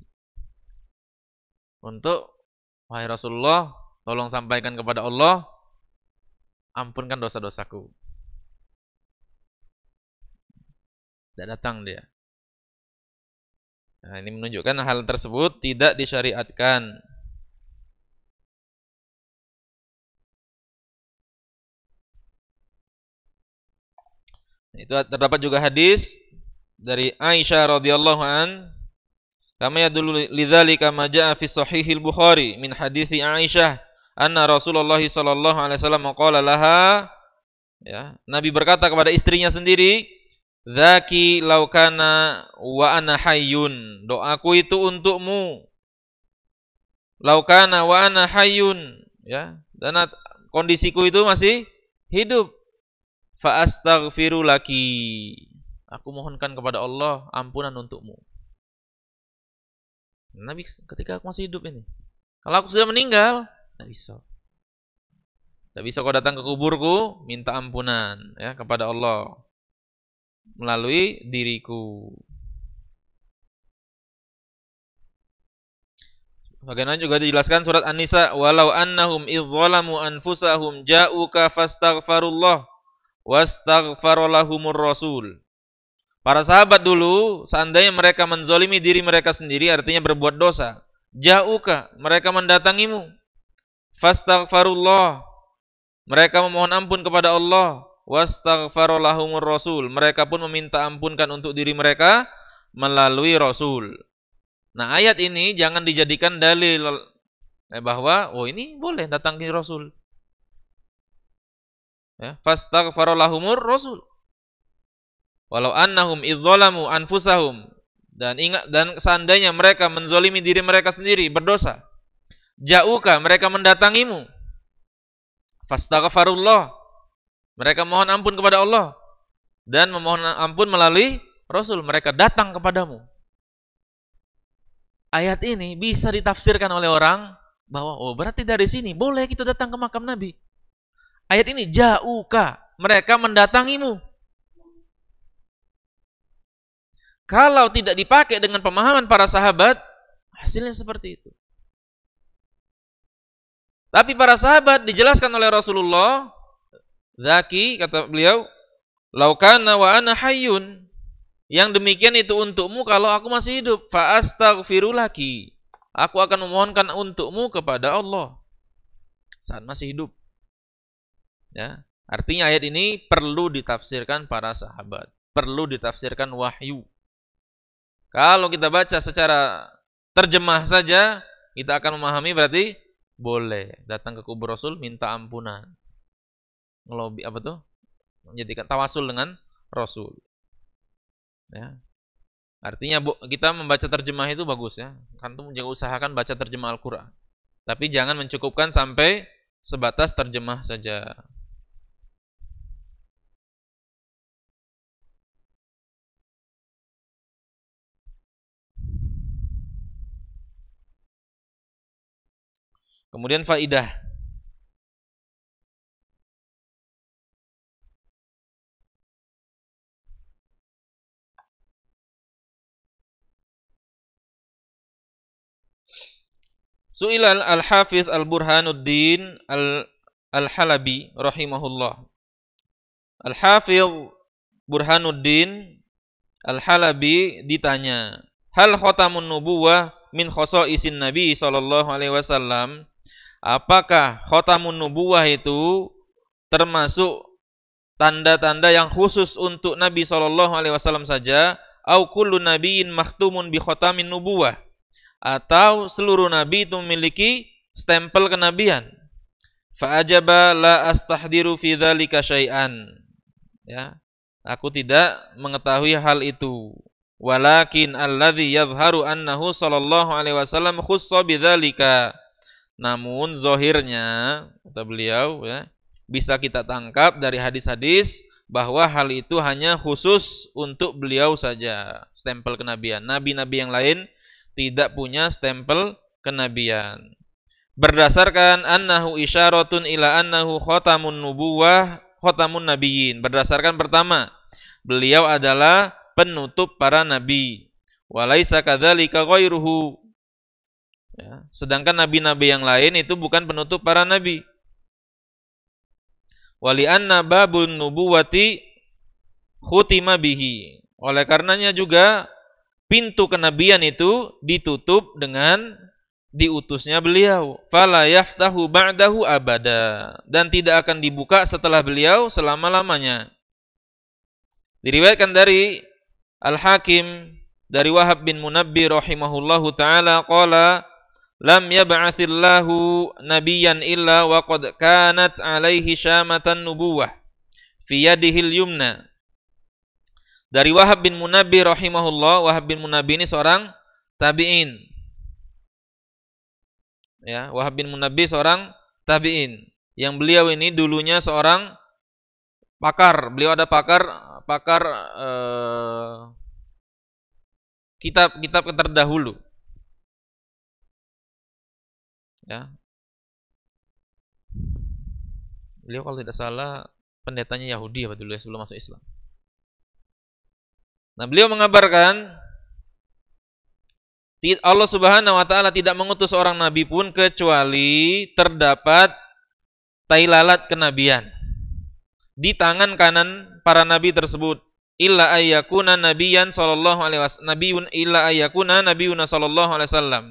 Untuk wahai Rasulullah, tolong sampaikan kepada Allah ampunkan dosa-dosaku. Tidak datang dia. Nah, ini menunjukkan hal tersebut tidak disyariatkan. Itu terdapat juga hadis dari Aisyah radhiyallahu an, kama yadullu lidzalika ma jaa fi sahihil Bukhari min hadithi Aisyah anna Rasulullah sallallahu alaihi wasallam qala laha, ya, Nabi berkata kepada istrinya sendiri, "Dzaki law kana wa ana hayyun." Doaku itu untukmu. Law kana wa ana hayyun, ya, dan kondisiku itu masih hidup. Fa astaghfiru laki. Aku mohonkan kepada Allah ampunan untukmu. Nabi ketika aku masih hidup ini. Kalau aku sudah meninggal, tidak bisa. Tidak bisa kau datang ke kuburku minta ampunan, ya, kepada Allah melalui diriku. Bagaimana juga dijelaskan surat An-Nisa, walau annahum idz zalamu anfusahum ja'uka fastaghfarullah wastaghfara lahumur rasul. Para sahabat dulu, seandainya mereka menzolimi diri mereka sendiri, artinya berbuat dosa, ja'uka, mereka mendatangimu, fastaghfarullah, mereka memohon ampun kepada Allah, wastaghfara lahumur rasul, mereka pun meminta ampunkan untuk diri mereka melalui rasul. Nah, ayat ini jangan dijadikan dalil bahwa ini boleh datang ke rasul. Ya, fastaghfara lahumur rasul. Walau annahum idzalamu anfusahum, dan ingat, dan seandainya mereka menzolimi diri mereka sendiri, berdosa, ja'uka, mereka mendatangimu, fastaghfarullah, mereka mohon ampun kepada Allah dan memohon ampun melalui rasul, mereka datang kepadamu. Ayat ini bisa ditafsirkan oleh orang bahwa berarti dari sini boleh kita datang ke makam Nabi. Ayat ini ja'uka, mereka mendatangimu. Kalau tidak dipakai dengan pemahaman para sahabat, hasilnya seperti itu. Tapi para sahabat dijelaskan oleh Rasulullah, "Dzaki," kata beliau, "lau kana wa ana hayyun." Yang demikian itu untukmu kalau aku masih hidup. Fa astaghfiru laki. Aku akan memohonkan untukmu kepada Allah saat masih hidup. Ya, artinya ayat ini perlu ditafsirkan para sahabat, perlu ditafsirkan wahyu. Kalau kita baca secara terjemah saja, kita akan memahami berarti boleh datang ke kubur Rasul minta ampunan. Ngelobi apa tuh? Menjadikan tawasul dengan Rasul. Ya. Artinya kita membaca terjemah itu bagus, ya. Antum jangan usahakan baca terjemah Al-Qur'an. Tapi jangan mencukupkan sampai sebatas terjemah saja. Kemudian faidah. Su'ilal al-Hafiz al-Burhanuddin al-Halabi rahimahullah. Al-Hafiz Burhanuddin al-Halabi ditanya, hal khatamun nubuwah min khosaisin Nabi sallallahu alaihi wasallam? Apakah khatamun nubuwah itu termasuk tanda-tanda yang khusus untuk Nabi sallallahu alaihi wasallam saja? Au kullu nabiyyin makhtumun bi khatamin nubuwah? Atau seluruh nabi itu memiliki stempel kenabian? Fa ajaba la astahdiru fi dzalika syai'an. Ya, aku tidak mengetahui hal itu. Walakin alladzi yadhharu annahu sallallahu alaihi wasallam khussa bidzalika. Namun zahirnya, kata beliau, ya, bisa kita tangkap dari hadis-hadis bahwa hal itu hanya khusus untuk beliau saja, stempel kenabian. Nabi-nabi yang lain tidak punya stempel kenabian. Berdasarkan annahu isyaratun ila annahu khatamun nubuwah, khatamun nabiyyin. Berdasarkan pertama, beliau adalah penutup para nabi. Walaisa kadzalika ghairuhu. Ya, sedangkan nabi-nabi yang lain itu bukan penutup para nabi. Wa li'anna babun nubuwati khutima bihi. Oleh karenanya juga pintu kenabian itu ditutup dengan diutusnya beliau. Fala yaftahu ba'dahu abada. Dan tidak akan dibuka setelah beliau selama-lamanya. Diriwayatkan dari Al-Hakim dari Wahab bin Munabbih rahimahullahu ta'ala qala lam yab'athillahu nabiyyan illa wa qad kanat alaihi syamatan nubuwah fi yadihil yumna. Dari Wahab bin Munabbih rahimahullah. Wahab bin Munabbih ini seorang tabi'in. Ya, Wahab bin Munabbih seorang tabi'in yang beliau ini dulunya seorang pakar. Beliau ada pakar kitab-kitab terdahulu. Ya. Beliau kalau tidak salah pendetanya Yahudi apa dulu ya sebelum masuk Islam. Nah, beliau mengabarkan Allah Subhanahu wa taala tidak mengutus seorang nabi pun kecuali terdapat tai lalat kenabian di tangan kanan para nabi tersebut. Illa ayyakuna nabiyyan sallallahu alaihi wasallam nabiyun illa ayyakuna nabiyuna sallallahu alaihi wasallam.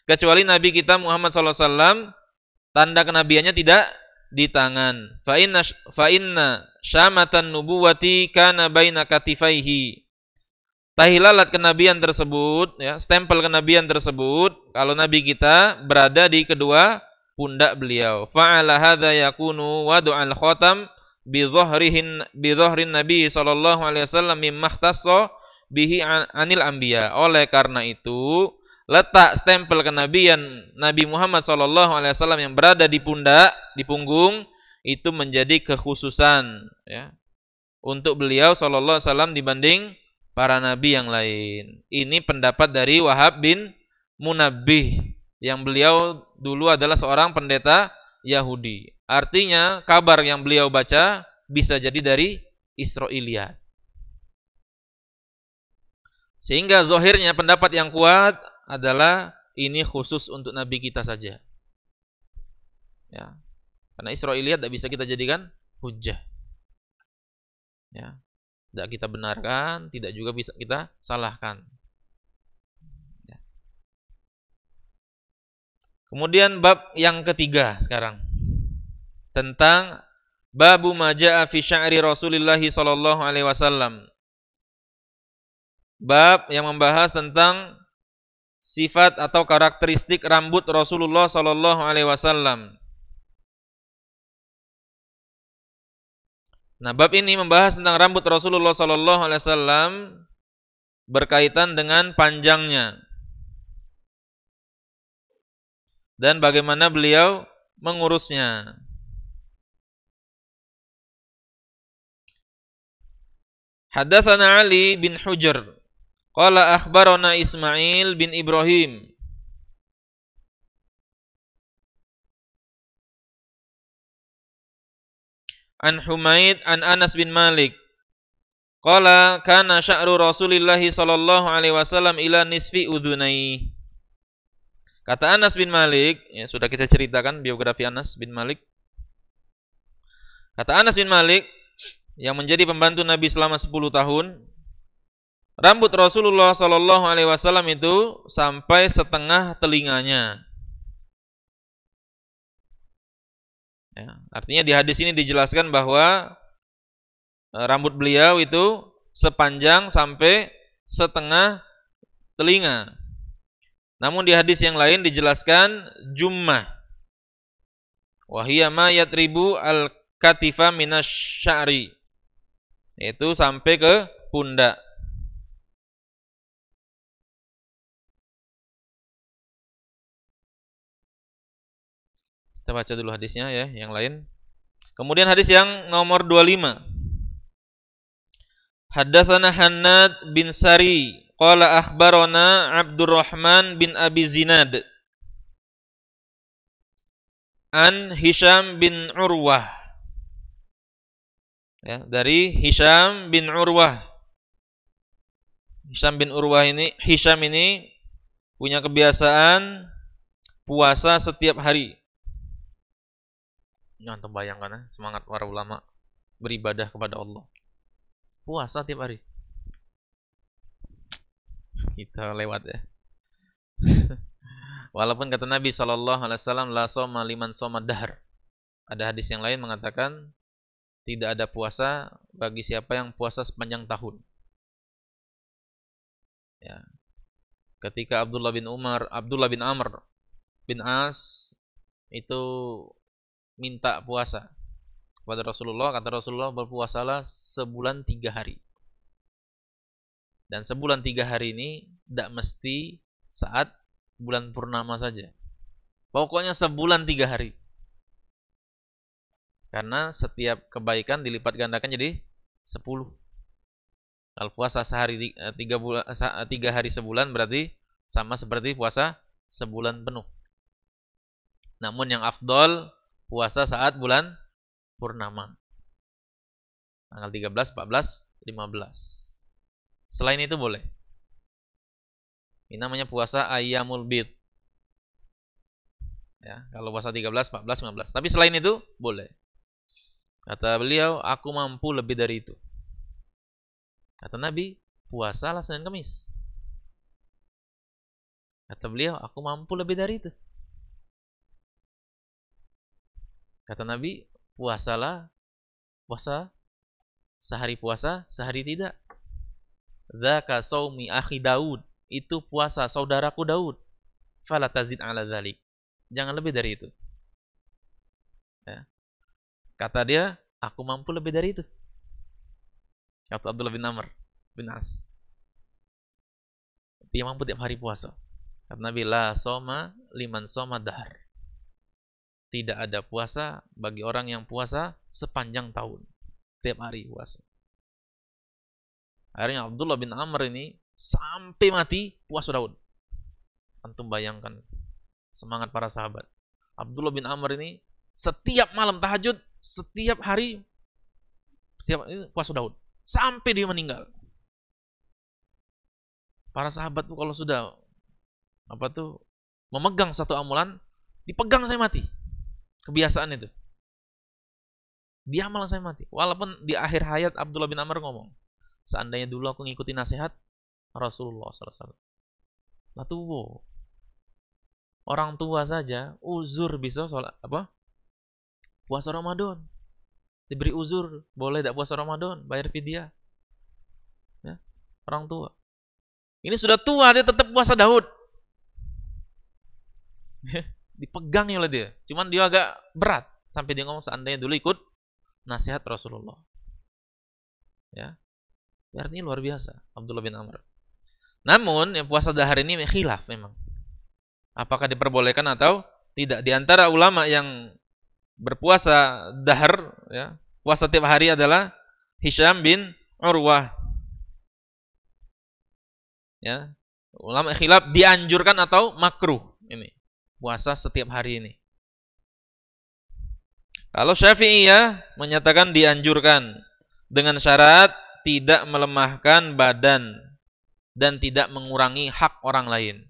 Kecuali nabi kita Muhammad sallallahu alaihi wasallam tanda kenabiannya tidak di tangan. Fa inna syamatan nubuwati kana baina katifaihi. Tai lalat kenabian tersebut, ya, stempel kenabian tersebut, kalau nabi kita berada di kedua pundak beliau. Fa'ala hadza yakunu wadu'al khatam bi dhahrin nabi sallallahu alaihi wasallam mimma ikhtassa bihi anil anbiya. Oleh karena itu, letak stempel kenabian Nabi Muhammad sallallahu alaihi wasallam yang berada di pundak, di punggung, itu menjadi kekhususan, ya, untuk beliau sallallahu alaihi wasallam dibanding para nabi yang lain. Ini pendapat dari Wahab bin Munabbih yang beliau dulu adalah seorang pendeta Yahudi. Artinya kabar yang beliau baca bisa jadi dari Israiliyat. Sehingga zahirnya pendapat yang kuat adalah ini khusus untuk nabi kita saja. Ya. Karena Israiliyat tidak bisa kita jadikan hujjah. Ya. Tidak kita benarkan, tidak juga bisa kita salahkan. Ya. Kemudian bab yang ketiga sekarang tentang babu maja'a fi sya'ri Rasulullah sallallahu alaihi wasallam. Bab yang membahas tentang sifat atau karakteristik rambut Rasulullah sallallahu alaihi wasallam. Nah, bab ini membahas tentang rambut Rasulullah sallallahu alaihi wasallam berkaitan dengan panjangnya dan bagaimana beliau mengurusnya. Haddatsana Ali bin Hujr qala akhbarana Ismail bin Ibrahim an Humaid an Anas bin Malik qala kana sya'ru Rasulillah sallallahu alaihi wasallam ila nisfi udhunai. Kata Anas bin Malik, ya sudah kita ceritakan biografi Anas bin Malik. Kata Anas bin Malik yang menjadi pembantu Nabi selama 10 tahun, rambut Rasulullah sallallahu alaihi wasallam itu sampai setengah telinganya. Ya, artinya di hadis ini dijelaskan bahwa rambut beliau itu sepanjang sampai setengah telinga. Namun di hadis yang lain dijelaskan jummah. Wa hiya ma yatribu al-katifa minasy'ari. Itu sampai ke pundak. Kita baca dulu hadisnya ya, yang lain. Kemudian hadis yang nomor 25. Haddatsana Hannad bin Sari qala akhbarana Abdurrahman bin Abi Zinad an Hisham bin Urwah. Ya, dari Hisham bin Urwah. Hisham ini punya kebiasaan puasa setiap hari. Antum bayangkan ya, semangat para ulama beribadah kepada Allah. Puasa tiap hari. Kita lewat ya. Walaupun kata Nabi SAW, la soma liman soma dahr. Ada hadis yang lain mengatakan tidak ada puasa bagi siapa yang puasa sepanjang tahun. Ya. Ketika Abdullah bin Amr bin As itu minta puasa kepada Rasulullah, kata Rasulullah, berpuasalah sebulan 3 hari. Dan sebulan 3 hari ini tidak mesti saat bulan purnama saja. Pokoknya sebulan 3 hari. Karena setiap kebaikan dilipat gandakan jadi 10. Kalau puasa sehari 3 hari sebulan berarti sama seperti puasa sebulan penuh. Namun yang afdol puasa saat bulan purnama. Tanggal 13, 14, 15. Selain itu boleh. Ini namanya puasa Ayyamul Bid. Ya, kalau puasa 13, 14, 15. Tapi selain itu boleh. Kata beliau, aku mampu lebih dari itu. Kata Nabi, puasalah Senin Kamis. Kata beliau, aku mampu lebih dari itu. Kata Nabi, puasa sehari puasa, sehari tidak. Dzaka saumi akhi Daud, itu puasa saudaraku Daud. Fala tazid ala dzalik. Jangan lebih dari itu. Ya. Kata dia, aku mampu lebih dari itu. Kata Abdullah bin Amr bin As. Dia mampu tiap hari puasa. Kata Nabi, la soma liman soma dahr. Tidak ada puasa bagi orang yang puasa sepanjang tahun. Tiap hari puasa. Akhirnya Abdullah bin Amr ini sampai mati puasa Daud. Antum bayangkan semangat para sahabat. Abdullah bin Amr ini setiap malam tahajud, setiap hari puasa Daud. Sampai dia meninggal. Para sahabat tuh kalau sudah memegang satu amalan, dipegang sampai mati. Kebiasaan itu. Dia amal saya mati. Walaupun di akhir hayat Abdullah bin Amr ngomong, seandainya dulu aku ngikuti nasihat Rasulullah SAW. Lah tuh, orang tua saja uzur bisa sholat puasa Ramadan. Diberi uzur, boleh tidak puasa Ramadan, bayar fidyah. Ya, orang tua. Ini sudah tua, dia tetap puasa Daud. Dipegang oleh dia. Cuman dia agak berat sampai dia ngomong seandainya dulu ikut nasihat Rasulullah. Ya. Artinya luar biasa Abdullah bin Amr. Namun yang puasa dahar ini khilaf memang. Apakah diperbolehkan atau tidak? Di antara ulama yang berpuasa dahar, ya, puasa tiap hari adalah Hisham bin Urwah. Ya. Ulama khilaf dianjurkan atau makruh ini. Puasa setiap hari ini. Kalau Syafi'iyah menyatakan dianjurkan dengan syarat tidak melemahkan badan dan tidak mengurangi hak orang lain.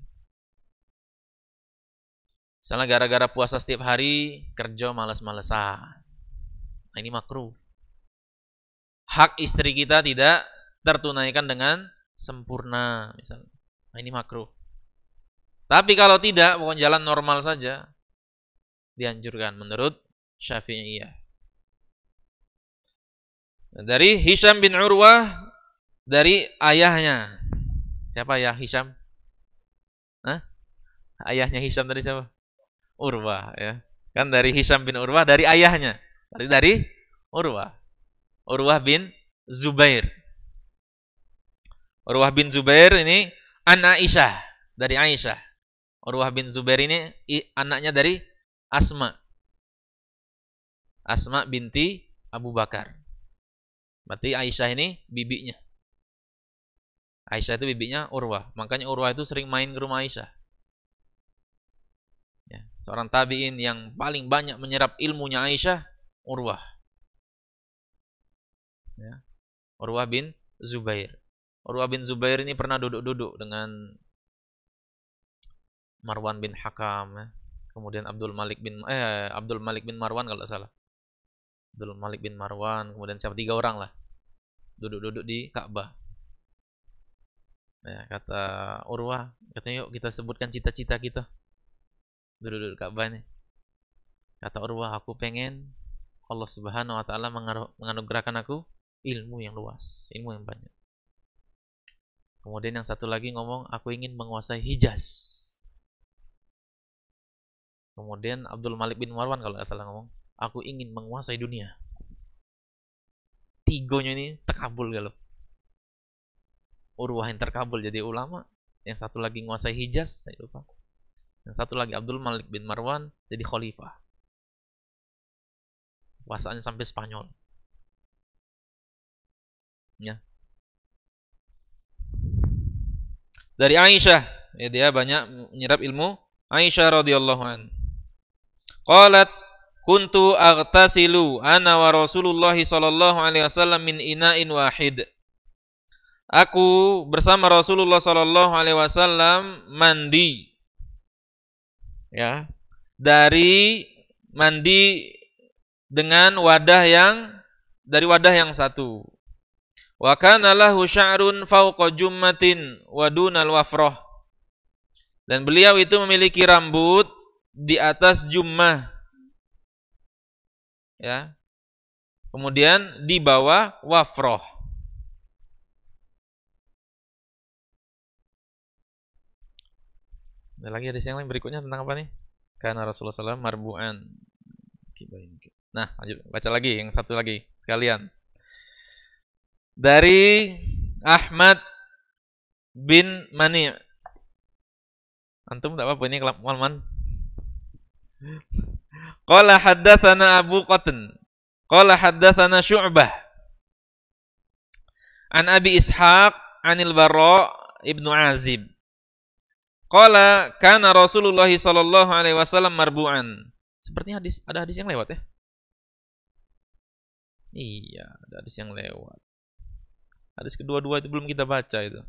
Misalnya gara-gara puasa setiap hari kerja malas-malesan. Nah, ini makruh. Hak istri kita tidak tertunaikan dengan sempurna misalnya. Nah, ini makruh. Tapi kalau tidak, pokoknya jalan normal saja, dianjurkan menurut Syafi'iyah. Dari Hisham bin Urwah, dari ayahnya. Siapa ayah Hisham? Hah? Ayahnya Hisham dari siapa? Urwah, ya. Kan dari Hisham bin Urwah, dari ayahnya. Dari Urwah. Urwah bin Zubair. Urwah bin Zubair ini anak Aisyah, dari Aisyah. Urwah bin Zubair ini anaknya dari Asma. Asma binti Abu Bakar. Berarti Aisyah ini bibinya. Aisyah itu bibinya Urwah. Makanya Urwah itu sering main ke rumah Aisyah. Ya, seorang tabi'in yang paling banyak menyerap ilmunya Aisyah, Urwah. Ya. Urwah bin Zubair. Urwah bin Zubair ini pernah duduk-duduk dengan Marwan bin Hakam, ya. Kemudian Abdul Malik bin Marwan kalau tidak salah. Abdul Malik bin Marwan, kemudian siapa, 3 orang lah. Duduk-duduk di Ka'bah. Ya, kata Urwah, katanya yuk kita sebutkan cita-cita kita. Duduk-duduk Ka'bah nih. Kata Urwah, aku pengen Allah Subhanahu wa taala menganugerahkan aku ilmu yang luas, ilmu yang banyak. Kemudian yang satu lagi ngomong, aku ingin menguasai Hijaz. Kemudian Abdul Malik bin Marwan kalau nggak salah ngomong, aku ingin menguasai dunia. Tigonya ini terkabul kalau. Urwah yang terkabul jadi ulama, yang satu lagi menguasai Hijaz, saya lupa. Yang satu lagi Abdul Malik bin Marwan jadi khalifah. Kuasaannya sampai Spanyol. Ya. Dari Aisyah, ya dia banyak menyerap ilmu Aisyah radhiyallahu an. Qalat kuntu aghtasilu ana wa Rasulullah sallallahu alaihi wasallam min ina'in wahid. Aku bersama Rasulullah sallallahu alaihi wasallam mandi. Ya. Dari mandi dengan dari wadah yang satu. Wa kana lahu sya'run fawqa jummatin wa dunal wafrah. Dan beliau itu memiliki rambut di atas jummah. Ya. Kemudian di bawah wafrah. Ada lagi hadis yang lain berikutnya tentang apa nih? Karena Rasulullah SAW marbu'an. Nah, lanjut baca lagi yang satu lagi sekalian. Dari Ahmad bin Mani'. Antum enggak apa-apa ini kelamaan. Qala haddatsana Abu Qatn. Qala haddatsana Syu'bah. An Abi Ishaq anil Bara' ibnu Azib. Qala kana Rasulullah sallallahu alaihi wasallam marbu'an. Sepertinya ada hadis yang lewat ya. Iya, ada hadis yang lewat. Hadis kedua-dua itu belum kita baca itu.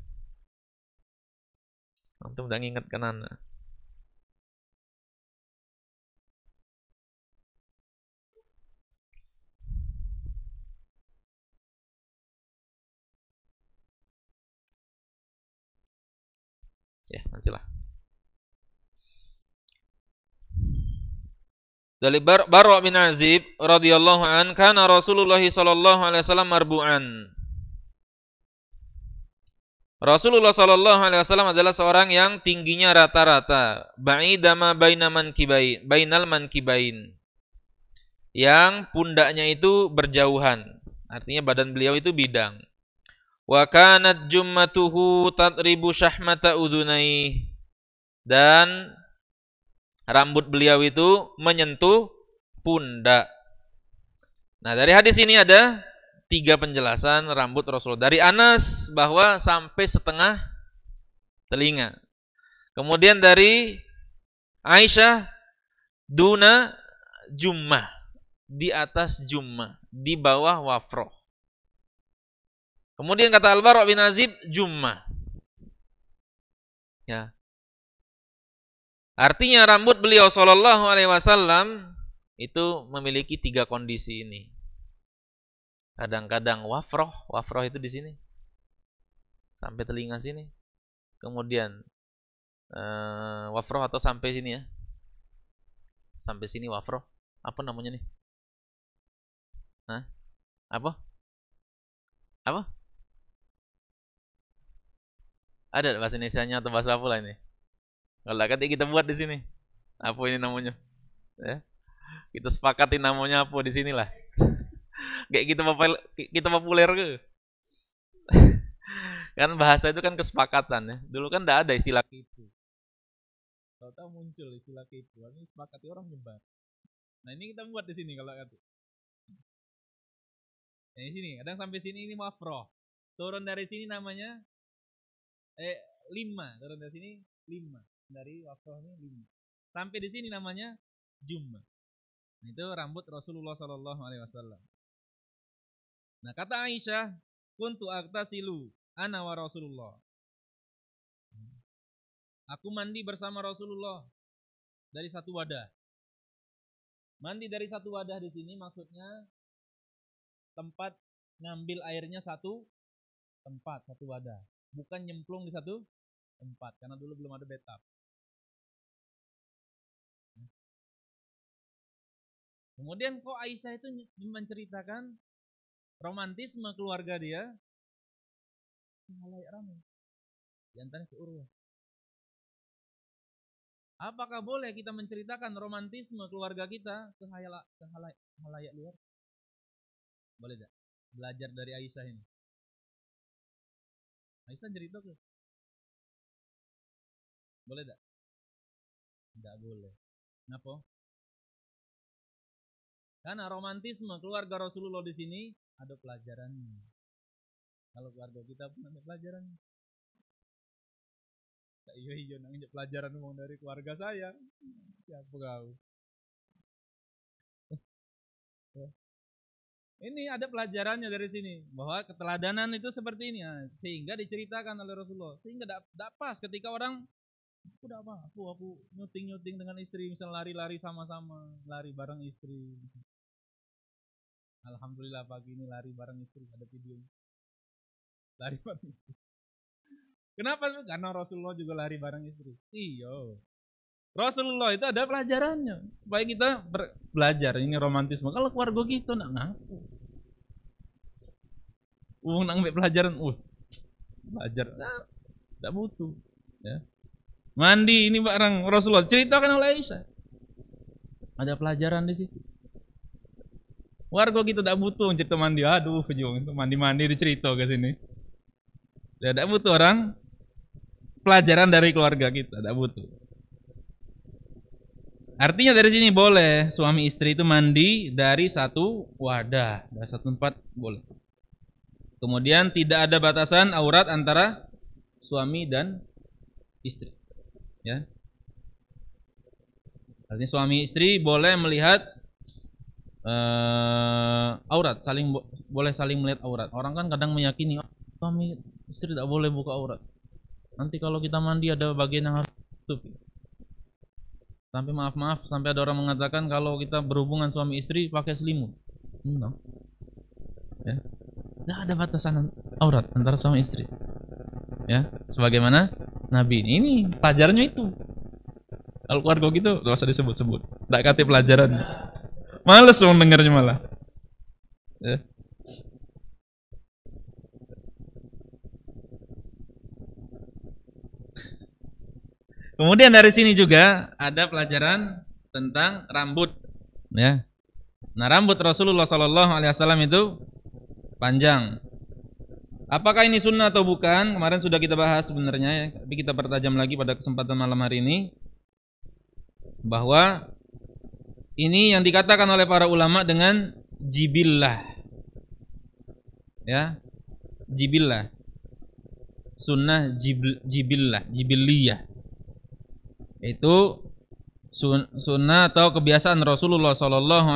Antum udah ngingetkan ana. Ya, nantilah. Dari Bara' bin Azib radhiyallahu an kana Rasulullah sallallahu alaihi wasallam marbu'an. Rasulullah sallallahu alaihi wasallam adalah seorang yang tingginya rata-rata, ba'idama bainal mankibain. Yang pundaknya itu berjauhan. Artinya badan beliau itu bidang. Wa kanat jummatuhu tatribu syahmata udhunai. Dan rambut beliau itu menyentuh pundak. Nah, dari hadis ini ada 3 penjelasan rambut Rasulullah. Dari Anas bahwa sampai setengah telinga. Kemudian dari Aisyah duna jummah, di atas jummah, di bawah wafroh. Kemudian kata Al-Bara' bin Azib jummah. Ya. Artinya rambut beliau sallallahu alaihi wasallam itu memiliki 3 kondisi ini. Kadang-kadang wafroh itu di sini sampai telinga sini. Kemudian wafroh atau sampai sini ya, sampai sini wafroh. Apa namanya nih? Hah? Apa? Ada bahasa Indonesianya atau bahasa apa lah ini? Kalau kata kita buat di sini. Apa ini namanya? Ya. Kita sepakati namanya apa di sinilah. Kayak kita populer ke? Kan bahasa itu kan kesepakatan ya. Dulu kan enggak ada istilah itu. Tahu-tahu muncul istilah itu. Ini sepakati orang nyebar. Nah, ini kita buat di sini kalau kata. Nah, di sini, kadang sampai sini ini mafroh. Turun dari sini namanya 5. Turun dari sini 5. Dari wafroh ini 5. Sampai di sini namanya jummah. Itu rambut Rasulullah sallallahu alaihi wasallam. Nah, kata Aisyah, kuntu aghtasilu ana wa Rasulullah. Aku mandi bersama Rasulullah dari satu wadah. Mandi dari satu wadah di sini maksudnya tempat ngambil airnya satu tempat, satu wadah. Bukan nyemplung di satu tempat, karena dulu belum ada bathtub. Kemudian kok Aisyah itu menceritakan romantisme keluarga dia, halayak ramai. Di antaranya ke Urwah. Apakah boleh kita menceritakan romantisme keluarga kita ke halayak luar? Boleh tidak? Belajar dari Aisyah ini. Aisyah cerita ke? Boleh tidak? Tidak boleh. Kenapa? Karena romantisme keluarga Rasulullah di sini ada pelajarannya. Kalau keluarga kita pun ada pelajarannya. Iya nangis pelajaran ngomong dari keluarga saya. Siapa kau? Ini ada pelajarannya dari sini, bahwa keteladanan itu seperti ini, sehingga diceritakan oleh Rasulullah. Sehingga tidak pas ketika orang aku nyuting dengan istri, misal lari-lari sama-sama, lari bareng istri. Alhamdulillah pagi ini lari bareng istri, ada video. Lari bareng istri. Kenapa? Karena Rasulullah juga lari bareng istri. Iya. Rasulullah itu ada pelajarannya supaya kita belajar ini romantisme. Kalau keluarga kita nak ngaku, nak ambil pelajaran, belajar, tidak butuh. Ya. Mandi ini barang Rasulullah ceritakan oleh Aisyah. Ada pelajaran di situ. Warga kita tidak butuh cerita mandi. Aduh, itu mandi dicerita ke sini. Tidak butuh orang pelajaran dari keluarga kita, tidak butuh. Artinya dari sini boleh suami istri itu mandi dari satu wadah, dari satu tempat boleh. Kemudian tidak ada batasan aurat antara suami dan istri. Ya. Artinya suami istri boleh melihat aurat, boleh saling melihat aurat. Orang kan kadang meyakini suami istri tidak boleh buka aurat. Nanti kalau kita mandi ada bagian yang harus tutup. Sampai maaf sampai ada orang mengatakan kalau kita berhubungan suami istri pakai selimut. No. Ya. Tidak ada batasan aurat antara suami istri. Ya, sebagaimana Nabi ini pelajarannya itu. Kalau keluarga gitu tidak usah disebut-sebut. Tidak kata pelajaran. Males dong dengarnya malah. Ya. Kemudian dari sini juga ada pelajaran tentang rambut, ya. Nah, rambut Rasulullah SAW itu panjang. Apakah ini sunnah atau bukan? Kemarin sudah kita bahas sebenarnya, ya. Tapi kita pertajam lagi pada kesempatan malam hari ini, bahwa ini yang dikatakan oleh para ulama dengan jibillah, ya, jibillah, sunnah jibillah, jibiliyah. Itu sunnah atau kebiasaan Rasulullah SAW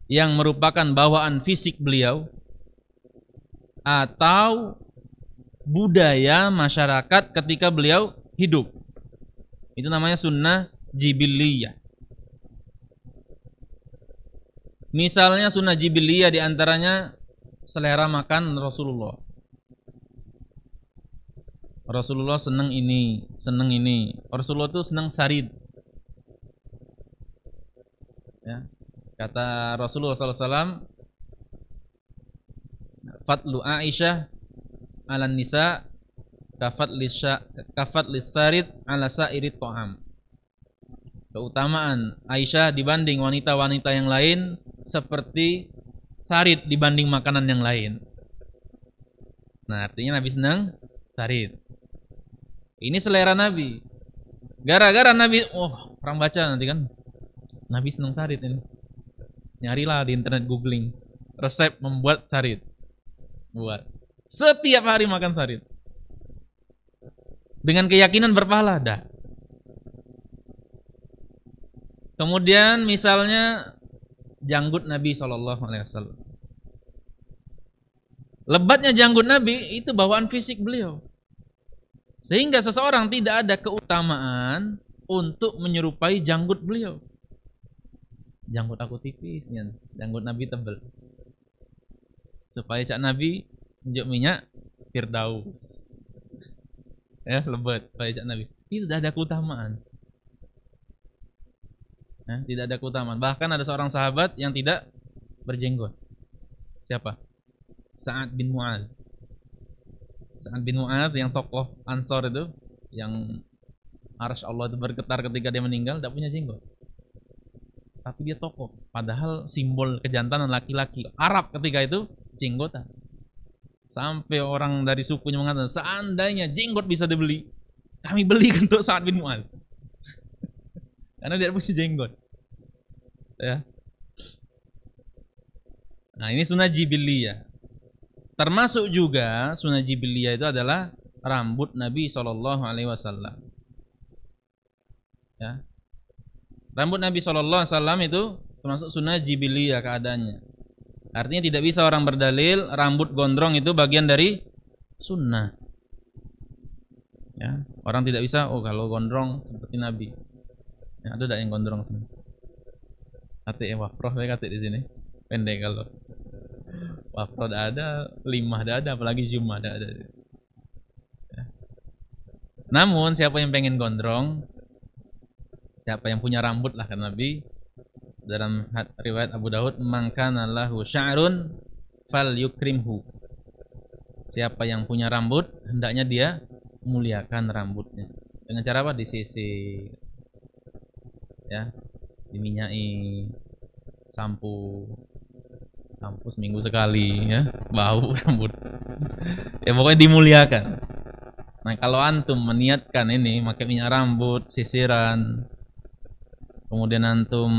yang merupakan bawaan fisik beliau atau budaya masyarakat ketika beliau hidup. Itu namanya sunnah jibiliyah. Misalnya sunnah jibiliyah diantaranya selera makan Rasulullah. Rasulullah senang ini. Rasulullah itu senang sarid. Ya. Kata Rasulullah SAW, Fatlu Aisyah ala nisa kafat lisarid ala sairit ta'am. Keutamaan Aisyah dibanding wanita-wanita yang lain seperti sarid dibanding makanan yang lain. Nah, artinya Nabi senang sarid. Ini selera Nabi. Gara-gara Nabi, orang baca nanti kan, Nabi senang sarid ini. Nyarilah di internet, googling resep membuat sarid. Buat. Setiap hari makan sarid. Dengan keyakinan berpahala dah. Kemudian misalnya janggut Nabi SAW. Lebatnya janggut Nabi itu bawaan fisik beliau. Sehingga seseorang tidak ada keutamaan untuk menyerupai janggut beliau. janggut aku tipis nih, janggut Nabi tebel. Supaya cak Nabi unjuk minyak Firdaus. Ya, lebat supaya cak Nabi. Itu tidak ada keutamaan. Tidak ada keutamaan. Bahkan ada seorang sahabat yang tidak berjenggot. Siapa? Sa'ad bin Mu'adz. Sa'ad bin Mu'adz yang tokoh Ansor itu, yang arsy Allah itu bergetar ketika dia meninggal, tidak punya jenggot. Tapi dia tokoh, padahal simbol kejantanan laki-laki Arab ketika itu jenggotan. Sampai orang dari sukunya mengatakan, seandainya jenggot bisa dibeli, kami belikan untuk Sa'ad bin Mu'adz. Karena dia punya jenggot. Ya. Nah, ini sunnah jibiliyah. Termasuk juga sunnah jibiliyah itu adalah rambut Nabi SAW. Ya. Rambut Nabi SAW itu termasuk sunnah jibiliyah keadaannya. Artinya tidak bisa orang berdalil rambut gondrong itu bagian dari sunnah. Ya. Orang tidak bisa, oh kalau gondrong seperti Nabi. Ya, ada tak yang gondrong sini? Kate wafroh saya kate di sini. Pendek kalau. Wafroh ada, limah ada, apalagi jumah ada. Ya. Namun siapa yang pengen gondrong, siapa yang punya rambut lah kan Nabi, dalam riwayat Abu Daud, mangkana lahu sya'run fal yukrimhu. Siapa yang punya rambut, hendaknya dia muliakan rambutnya. Dengan cara apa? Disisir. Ya, diminyai, sampo seminggu sekali, ya, bau rambut. Ya pokoknya dimuliakan. Nah kalau antum meniatkan ini, pakai minyak rambut, sisiran, kemudian antum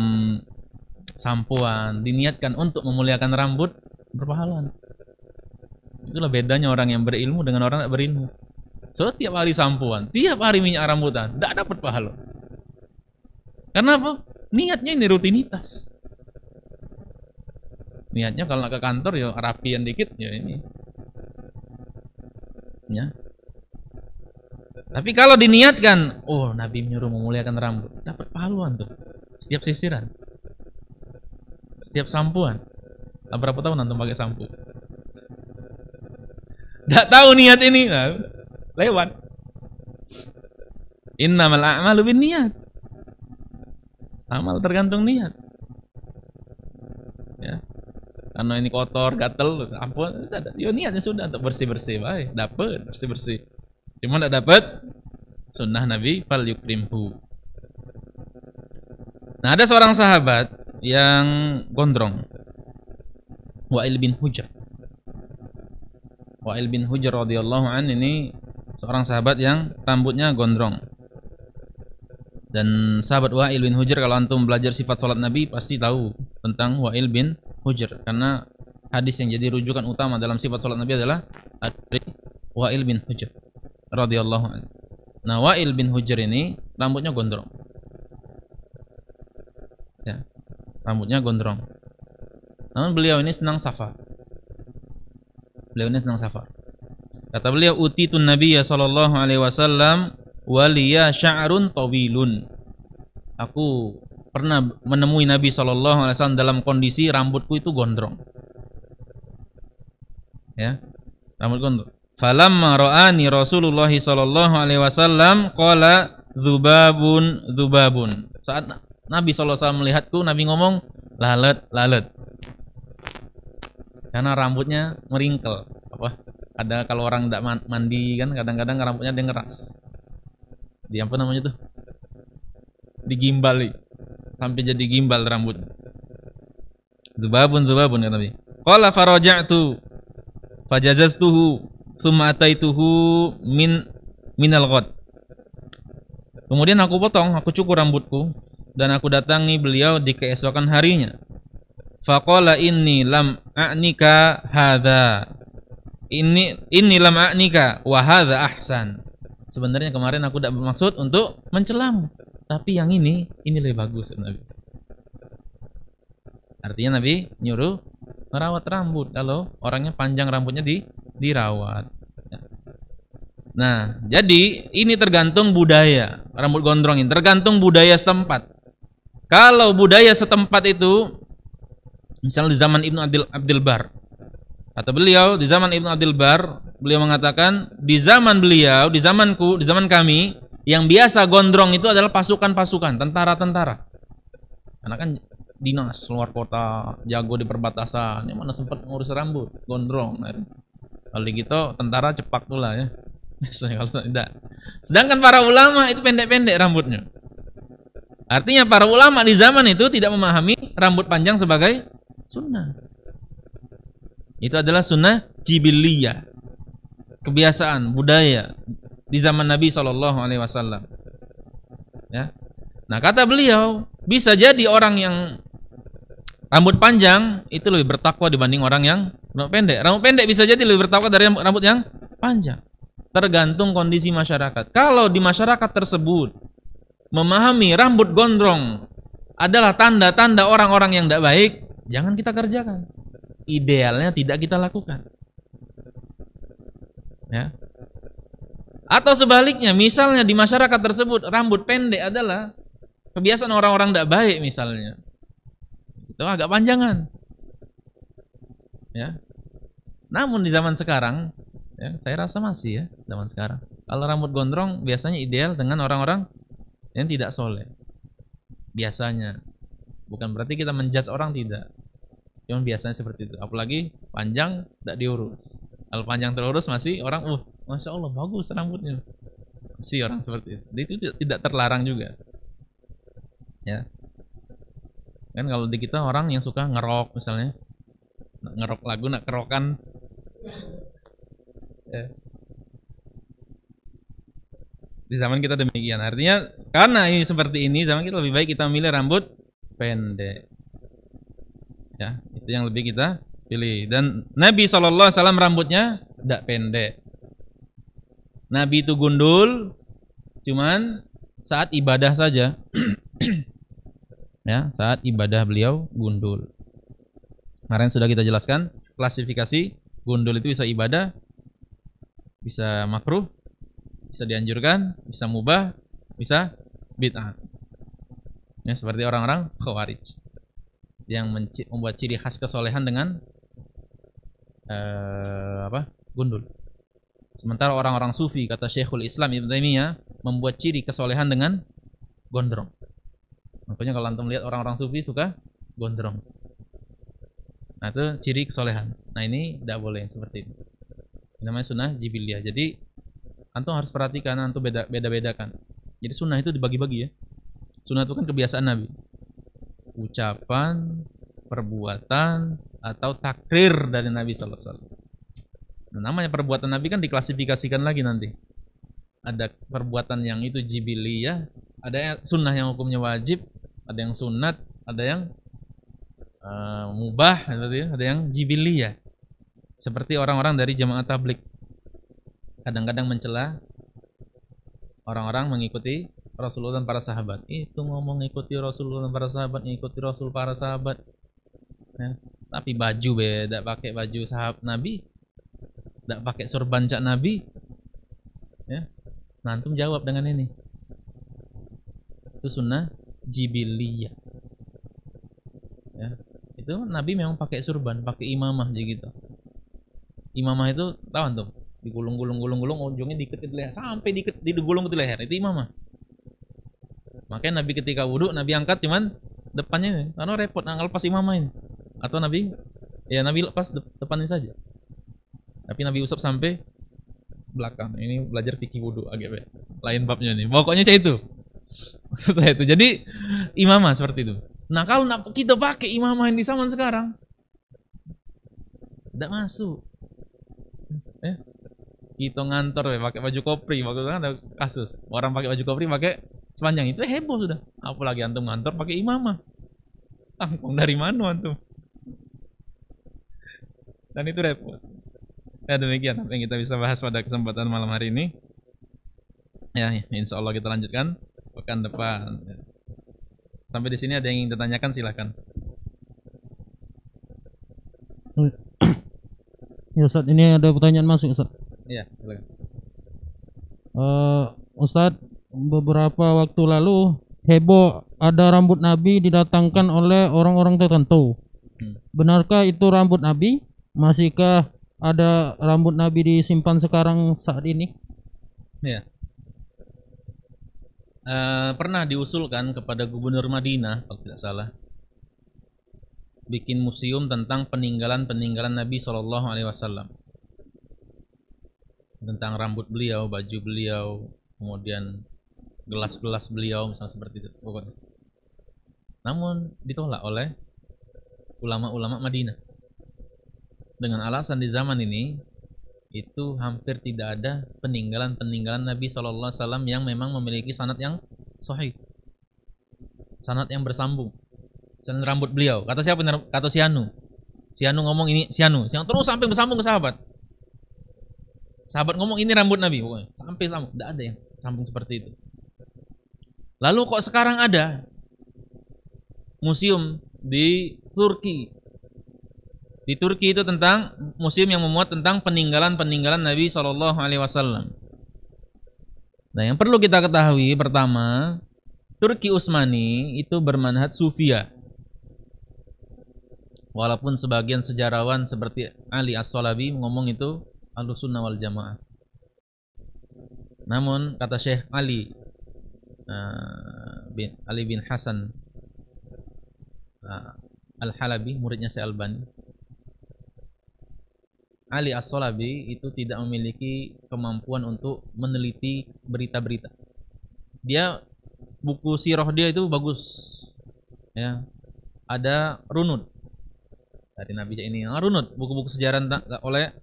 sampoan, diniatkan untuk memuliakan rambut, berpahala. Itulah bedanya orang yang berilmu dengan orang yang tak berilmu. Setiap hari sampoan, tiap hari minyak rambutan, tidak dapat pahala. Karena apa? Niatnya ini rutinitas. Niatnya kalau ke kantor ya rapian dikit ya ini. Ya. Tapi kalau diniatkan, oh Nabi menyuruh memuliakan rambut, dapat pahaluan tuh. Setiap sisiran, setiap sampoan. Berapa tahun antum pakai sampo? Tidak tahu niat ini, nah, lewat. Innamal a'malu binniyat. Amal tergantung niat. Ya. Karena ini kotor, gatel, ampun, yo niatnya sudah untuk bersih-bersih, baik, dapat bersih-bersih. Cuma tidak dapat sunnah Nabi fal yukrimhu. Nah, ada seorang sahabat yang gondrong. Wa'il bin Hujr. Wa'il bin Hujr radhiyallahu an ini seorang sahabat yang rambutnya gondrong. Dan sahabat Wa'il bin Hujr, kalau antum belajar sifat salat Nabi pasti tahu tentang Wa'il bin Hujr, karena hadis yang jadi rujukan utama dalam sifat salat Nabi adalah Wa'il bin Hujr radhiyallahu anhu. Nah, Wa'il bin Hujr ini rambutnya gondrong. Ya, rambutnya gondrong. Namun beliau ini senang safar. Kata beliau, utitun Nabiyya sallallahu alaihi wasallam waliya sya'run tawilun. Aku pernah menemui Nabi SAW dalam kondisi rambutku itu gondrong. Ya, rambut gondrong. Falamma ra'ani Rasulullah SAW qala dzubabun. Saat Nabi SAW melihatku, Nabi ngomong lalat. Karena rambutnya meringkel. Ada kalau orang tidak mandi kan, kadang-kadang rambutnya dia ngeras. Apa namanya tuh? Digimbal, sampai jadi gimbal rambut. Dzubabun kata Nabi. Qala faraja'tu fajazaztuhu tsumma ataituhu minal ghad. Kemudian aku potong, aku cukur rambutku dan aku datangi beliau di keesokan harinya. Faqala inni lam a'nika hadza. Inni lam a'nika wa hadza ahsan. Sebenarnya kemarin aku tidak bermaksud untuk mencelamu, tapi yang ini lebih bagus Nabi. Artinya Nabi nyuruh merawat rambut kalau orangnya panjang rambutnya dirawat. Nah, jadi ini tergantung budaya. Rambut gondrong ini tergantung budaya setempat. Kalau budaya setempat itu, misalnya di zaman Ibnu Abdul Bar, kata beliau di zaman Ibnu Abdul Bar, beliau mengatakan di zaman beliau, di zamanku, di zaman kami, yang biasa gondrong itu adalah pasukan-pasukan, tentara-tentara. Karena kan dinas luar kota, jago di perbatasan, yang mana sempat ngurus rambut, gondrong. Kalau gitu tentara cepak pula ya. Kalau tidak. Sedangkan para ulama itu pendek-pendek rambutnya. Artinya para ulama di zaman itu tidak memahami rambut panjang sebagai sunnah. Itu adalah sunnah jibiliyah, kebiasaan, budaya di zaman Nabi SAW. Ya. Nah kata beliau, bisa jadi orang yang rambut panjang itu lebih bertakwa dibanding orang yang rambut pendek. Rambut pendek bisa jadi lebih bertakwa dari rambut yang panjang. Tergantung kondisi masyarakat. Kalau di masyarakat tersebut memahami rambut gondrong adalah tanda-tanda orang-orang yang tidak baik, jangan kita kerjakan. Idealnya tidak kita lakukan. Ya. Atau sebaliknya, misalnya di masyarakat tersebut rambut pendek adalah kebiasaan orang-orang tidak baik misalnya, itu agak panjangan. Ya. Namun di zaman sekarang, ya, saya rasa masih ya zaman sekarang. Kalau rambut gondrong biasanya ideal dengan orang-orang yang tidak soleh. Biasanya, bukan berarti kita menjudge orang, tidak. Cuma biasanya seperti itu. Apalagi panjang tidak diurus. Kalau panjang terurus masih orang, masya Allah bagus rambutnya. Masih orang seperti itu. Itu tidak terlarang juga. Ya. Kan kalau di kita orang yang suka ngerok misalnya, ngerok lagu, nak kerokan. Ya. Di zaman kita demikian. Artinya karena ini seperti ini, zaman kita lebih baik kita milih rambut pendek. Ya, itu yang lebih kita pilih. Dan Nabi SAW rambutnya tidak pendek. Nabi itu gundul, cuman saat ibadah saja. Ya, saat ibadah beliau gundul. Kemarin sudah kita jelaskan klasifikasi gundul itu bisa ibadah, bisa makruh, bisa dianjurkan, bisa mubah, bisa bid'ah. Ya, seperti orang-orang Khawarij yang membuat ciri khas kesolehan dengan gundul. Sementara orang-orang Sufi, kata Syekhul Islam Ibnu Taimiyah, membuat ciri kesolehan dengan gondrong. Makanya kalau antum lihat orang-orang Sufi suka gondrong. Nah itu ciri kesolehan. Nah ini tidak boleh seperti itu. Ini namanya sunnah jibiliyah. Jadi antum harus perhatikan, antum beda-bedakan. Jadi sunnah itu dibagi-bagi ya. Sunnah itu kan kebiasaan Nabi. Ucapan, perbuatan, atau takrir dari Nabi SAW. Nah, namanya perbuatan Nabi kan diklasifikasikan lagi nanti. Ada perbuatan yang itu jibiliyah, ada sunnah yang hukumnya wajib, ada yang sunat, ada yang mubah, ada yang jibiliyah. Seperti orang-orang dari jamaah tabligh kadang-kadang mencela orang-orang mengikuti Rasulullah dan para sahabat. Itu ngomong ngikuti Rasulullah dan para sahabat, ngikuti Rasul para sahabat. Ya. Tapi baju beda, pakai baju sahabat Nabi, tidak pakai sorban cak Nabi. Ya. Nah, antum jawab dengan ini. Itu sunnah jibiliyah. Ya. Itu Nabi memang pakai sorban, pakai imamah gitu. Imamah itu tahu antum? Digulung-gulung, ujungnya diikat di leher sampai digulung ke leher. Itu imamah. Makanya Nabi ketika wudhu, Nabi angkat cuman depannya ini, karena repot ngelepas imamah ini. Atau Nabi lepas depannya saja. Tapi Nabi usap sampai belakang. Ini belajar fikih wudhu agak lain babnya nih. Pokoknya kayak itu. Maksud saya itu. Jadi imamah seperti itu. Nah kalau kita pakai imamah yang di zaman sekarang, tidak masuk. Kita ngantor pakai baju kopri, waktu itu kan ada kasus orang pakai baju kopri pakai sepanjang itu heboh sudah. Apalagi antum ngantor pakai imamah, tangkong dari mana antum? Dan itu repot. Ya demikian apa yang kita bisa bahas pada kesempatan malam hari ini. Ya, insya Allah kita lanjutkan pekan depan. Sampai di sini ada yang ingin ditanyakan, silakan. Ya Ustaz, ini ada pertanyaan masuk Ustaz. Iya, silakan. Ustaz, beberapa waktu lalu heboh ada rambut Nabi didatangkan oleh orang-orang tertentu. Benarkah itu rambut Nabi? Masihkah ada rambut Nabi disimpan sekarang saat ini? Ya. Pernah diusulkan kepada Gubernur Madinah kalau tidak salah, bikin museum tentang peninggalan-peninggalan Nabi Shallallahu Alaihi Wasallam, tentang rambut beliau, baju beliau, kemudian gelas-gelas beliau, misalnya seperti itu pokoknya. Namun ditolak oleh ulama-ulama Madinah dengan alasan di zaman ini itu hampir tidak ada peninggalan-peninggalan Nabi Shallallahu Alaihi Wasallam yang memang memiliki sanad yang sahih, sanad yang bersambung. Misalnya rambut beliau, kata siapa? Kata Sianu ngomong ini, Sianu terus sampai bersambung ke sahabat ngomong ini rambut Nabi, pokoknya sampai sambung, tidak ada yang sambung seperti itu. Lalu kok sekarang ada museum di Turki itu tentang museum yang memuat tentang peninggalan Nabi Shallallahu Alaihi Wasallam. Nah, yang perlu kita ketahui pertama, Turki Utsmani itu bermanhaj Sufia. Walaupun sebagian sejarawan seperti Ali As-Salabi ngomong itu Ahlussunnah wal Jamaah. Namun kata Syekh Ali bin Hasan Al-Halabi, muridnya Syekh Albani, Ali As-Salabi itu tidak memiliki kemampuan untuk meneliti berita-berita. Dia buku sirah dia itu bagus, ya. Ada runut dari Nabi ini, runut buku-buku sejarah oleh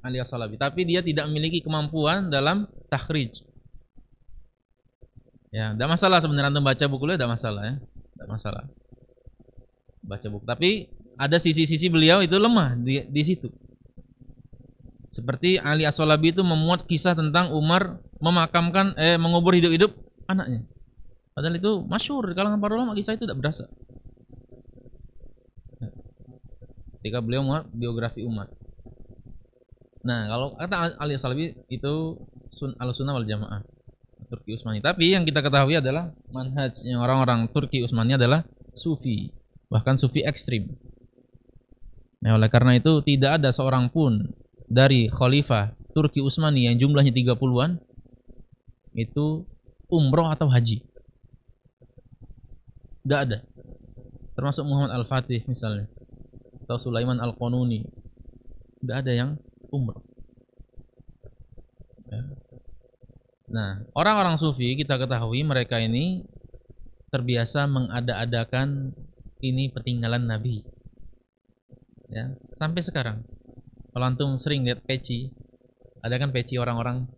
Ali As-Salabi. Tapi dia tidak memiliki kemampuan dalam takhrij. Ya, tidak masalah sebenarnya untuk baca buku beliau, tidak masalah ya, tidak masalah baca buku. Tapi ada sisi-sisi beliau itu lemah di situ. Seperti Ali As-Salabi itu memuat kisah tentang Umar memakamkan mengubur hidup-hidup anaknya. Padahal itu masyhur di kalangan para ulama, kisah itu tidak berasa. Ketika beliau muat biografi Umar. Nah, kalau kata Ali As-Salabi itu Ahlussunnah wal Jamaah Turki Utsmani. Tapi yang kita ketahui adalah manhajnya orang-orang Turki Utsmani adalah Sufi, bahkan Sufi ekstrim. Nah, oleh karena itu tidak ada seorang pun dari khalifah Turki Utsmani yang jumlahnya 30-an itu umroh atau haji. Tidak ada. Termasuk Muhammad Al-Fatih misalnya, atau Sulaiman Al-Qanuni. Tidak ada yang umroh. Ya. Nah, orang-orang Sufi kita ketahui mereka ini terbiasa mengada-adakan ini peninggalan Nabi. Ya, sampai sekarang. Kalau antum sering lihat peci, ada kan peci orang-orang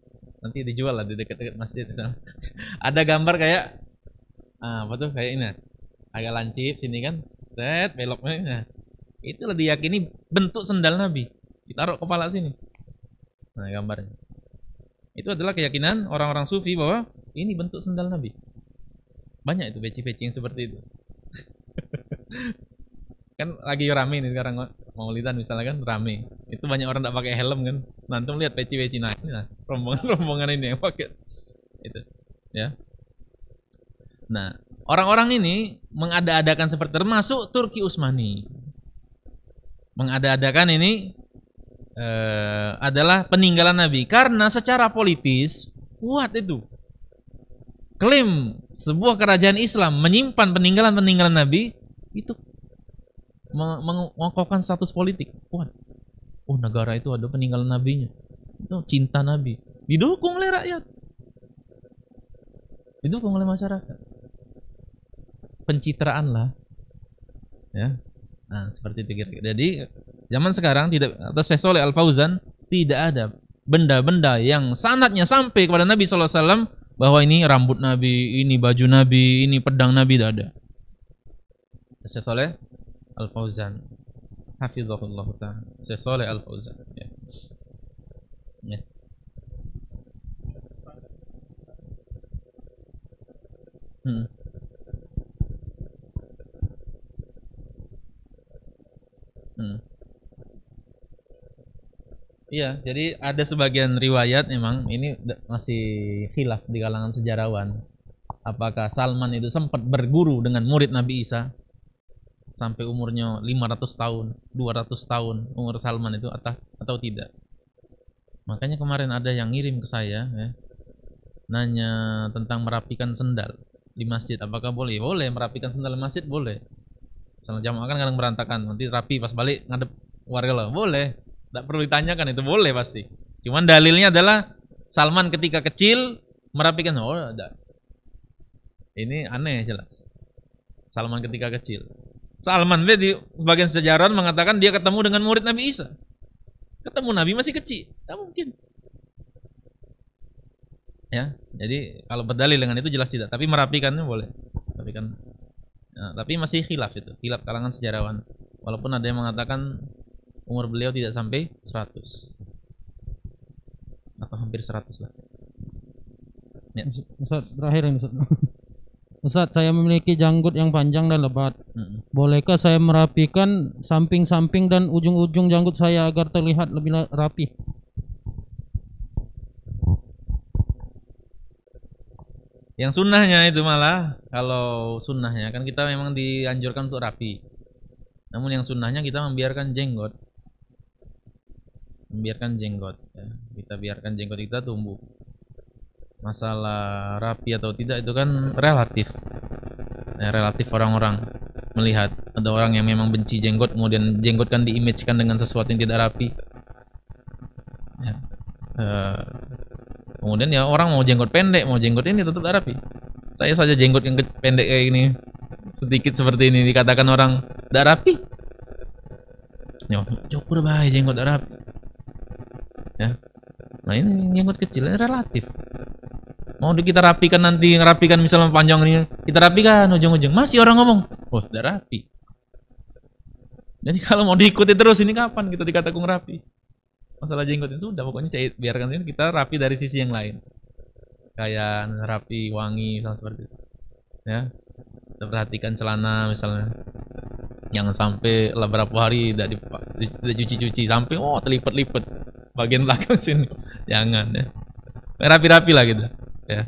nanti dijual lah di dekat-dekat masjid misalnya. Ada gambar kayak apa tuh, kayak ini agak lancip sini kan, set beloknya. Nah, itulah diyakini bentuk sendal Nabi, ditaruh kepala sini. Nah, gambarnya. Itu adalah keyakinan orang-orang Sufi bahwa ini bentuk sendal Nabi. Banyak itu peci-peci yang seperti itu. Kan lagi rame nih sekarang Maulidan misalnya kan rame. Itu banyak orang tak pakai helm kan. Nanti lihat peci-peci nah ini lah rombongan ini yang pakai itu, ya. Nah, orang-orang ini mengada-adakan seperti termasuk Turki Utsmani. Mengada-adakan ini adalah peninggalan Nabi karena secara politis kuat itu. Klaim sebuah kerajaan Islam menyimpan peninggalan-peninggalan Nabi itu mengokohkan status politik kuat. Oh, negara itu ada peninggalan nabinya, itu cinta Nabi, didukung oleh rakyat, didukung oleh masyarakat, pencitraan lah, ya. Nah, seperti itu kira-kira. Jadi zaman sekarang tidak, atau Syekh Shalih Al Fauzan, tidak ada benda-benda yang sanadnya sampai kepada Nabi SAW bahwa ini rambut Nabi, ini baju Nabi, ini pedang Nabi, tidak ada. Syekh Shalih Al Fauzan, hafizahullah ta'ala, Syekh Shalih Al Fauzan. Ya. Ya. Iya, jadi ada sebagian riwayat memang ini masih khilaf di kalangan sejarawan. apakah Salman itu sempat berguru dengan murid Nabi Isa sampai umurnya 500 tahun, 200 tahun umur Salman itu atau tidak. Makanya kemarin ada yang ngirim ke saya ya, nanya tentang merapikan sendal di masjid, apakah boleh? Boleh, merapikan sendal di masjid boleh. Misalnya jamaah kan kadang berantakan, nanti rapi pas balik ngadep warga lah, boleh. Tidak perlu ditanyakan, itu boleh pasti. Cuman dalilnya adalah Salman ketika kecil merapikan, oh ada. Ini aneh jelas. Salman ketika kecil. Salman di bagian sejarah mengatakan dia ketemu dengan murid Nabi Isa. Ketemu Nabi masih kecil, tak mungkin. Ya, jadi kalau berdalil dengan itu jelas tidak. Tapi merapikannya boleh. Merapikan. Nah, tapi masih khilaf itu, khilaf kalangan sejarawan. Walaupun ada yang mengatakan umur beliau tidak sampai 100 atau hampir 100 lah. Ya. Ustaz, terakhir ini Ustaz. Ustaz, saya memiliki janggut yang panjang dan lebat. Bolehkah saya merapikan samping-samping dan ujung-ujung janggut saya agar terlihat lebih rapi? Yang sunnahnya itu malah, kalau sunnahnya kan kita memang dianjurkan untuk rapi. Namun yang sunnahnya kita membiarkan jenggot. Membiarkan jenggot ya. Kita biarkan jenggot kita tumbuh. Masalah rapi atau tidak itu kan relatif ya, relatif orang-orang melihat. Ada orang yang memang benci jenggot, kemudian jenggot kan diimagekan dengan sesuatu yang tidak rapi ya. Kemudian ya orang mau jenggot pendek, mau jenggot ini tetap tidak rapi. Saya saja jenggot yang pendek kayak ini, sedikit seperti ini, dikatakan orang tidak rapi. Ya, cukur bahaya jenggot tidak rapi ya. Nah ini jenggot kecil, ini relatif. Mau kita rapikan nanti, ngerapikan misalnya panjang ini, kita rapikan ujung-ujung, masih orang ngomong, oh tidak rapi. Jadi kalau mau diikuti terus ini kapan kita dikatakan rapi? Masalah jenggot itu sudah, pokoknya biarkan ini, kita rapi dari sisi yang lain. Kayak rapi, wangi, misalnya seperti itu. Ya, kita perhatikan celana misalnya, jangan sampai beberapa hari tidak dicuci-cuci sampai terlipat-lipat bagian belakang sini, jangan ya. Rapi-rapi lah gitu. Ya.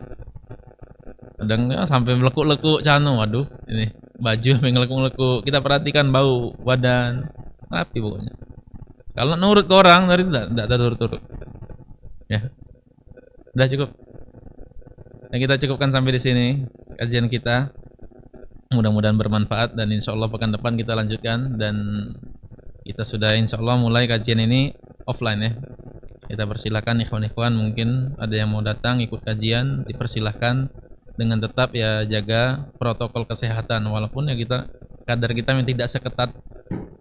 Kadang ya, sampai melekuk-lekuk cano, waduh, ini baju sampai ngelekuk-lekuk. Kita perhatikan bau badan, rapi pokoknya. Kalau nurut ke orang, dari tidak turut-turut. Ya. Udah cukup. Nah, kita cukupkan sampai di sini kajian kita. Mudah-mudahan bermanfaat dan insya Allah pekan depan kita lanjutkan, dan kita sudah insya Allah mulai kajian ini offline ya. Kita persilahkan ikhwan-ikhwan, mungkin ada yang mau datang ikut kajian, dipersilahkan dengan tetap ya jaga protokol kesehatan, walaupun ya kadar kita yang tidak seketat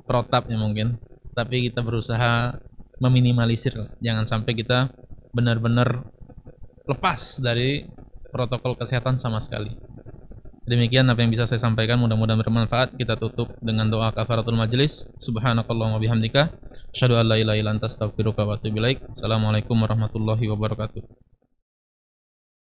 protapnya mungkin, tapi kita berusaha meminimalisir, jangan sampai kita benar-benar lepas dari protokol kesehatan sama sekali. Demikian apa yang bisa saya sampaikan, mudah-mudahan bermanfaat. Kita tutup dengan doa kafaratul majlis. Subhanakallahumma bihamdika asyhadu an la ilaha illa anta astaghfiruka wa atubu ilaik. Assalamualaikum warahmatullahi wabarakatuh.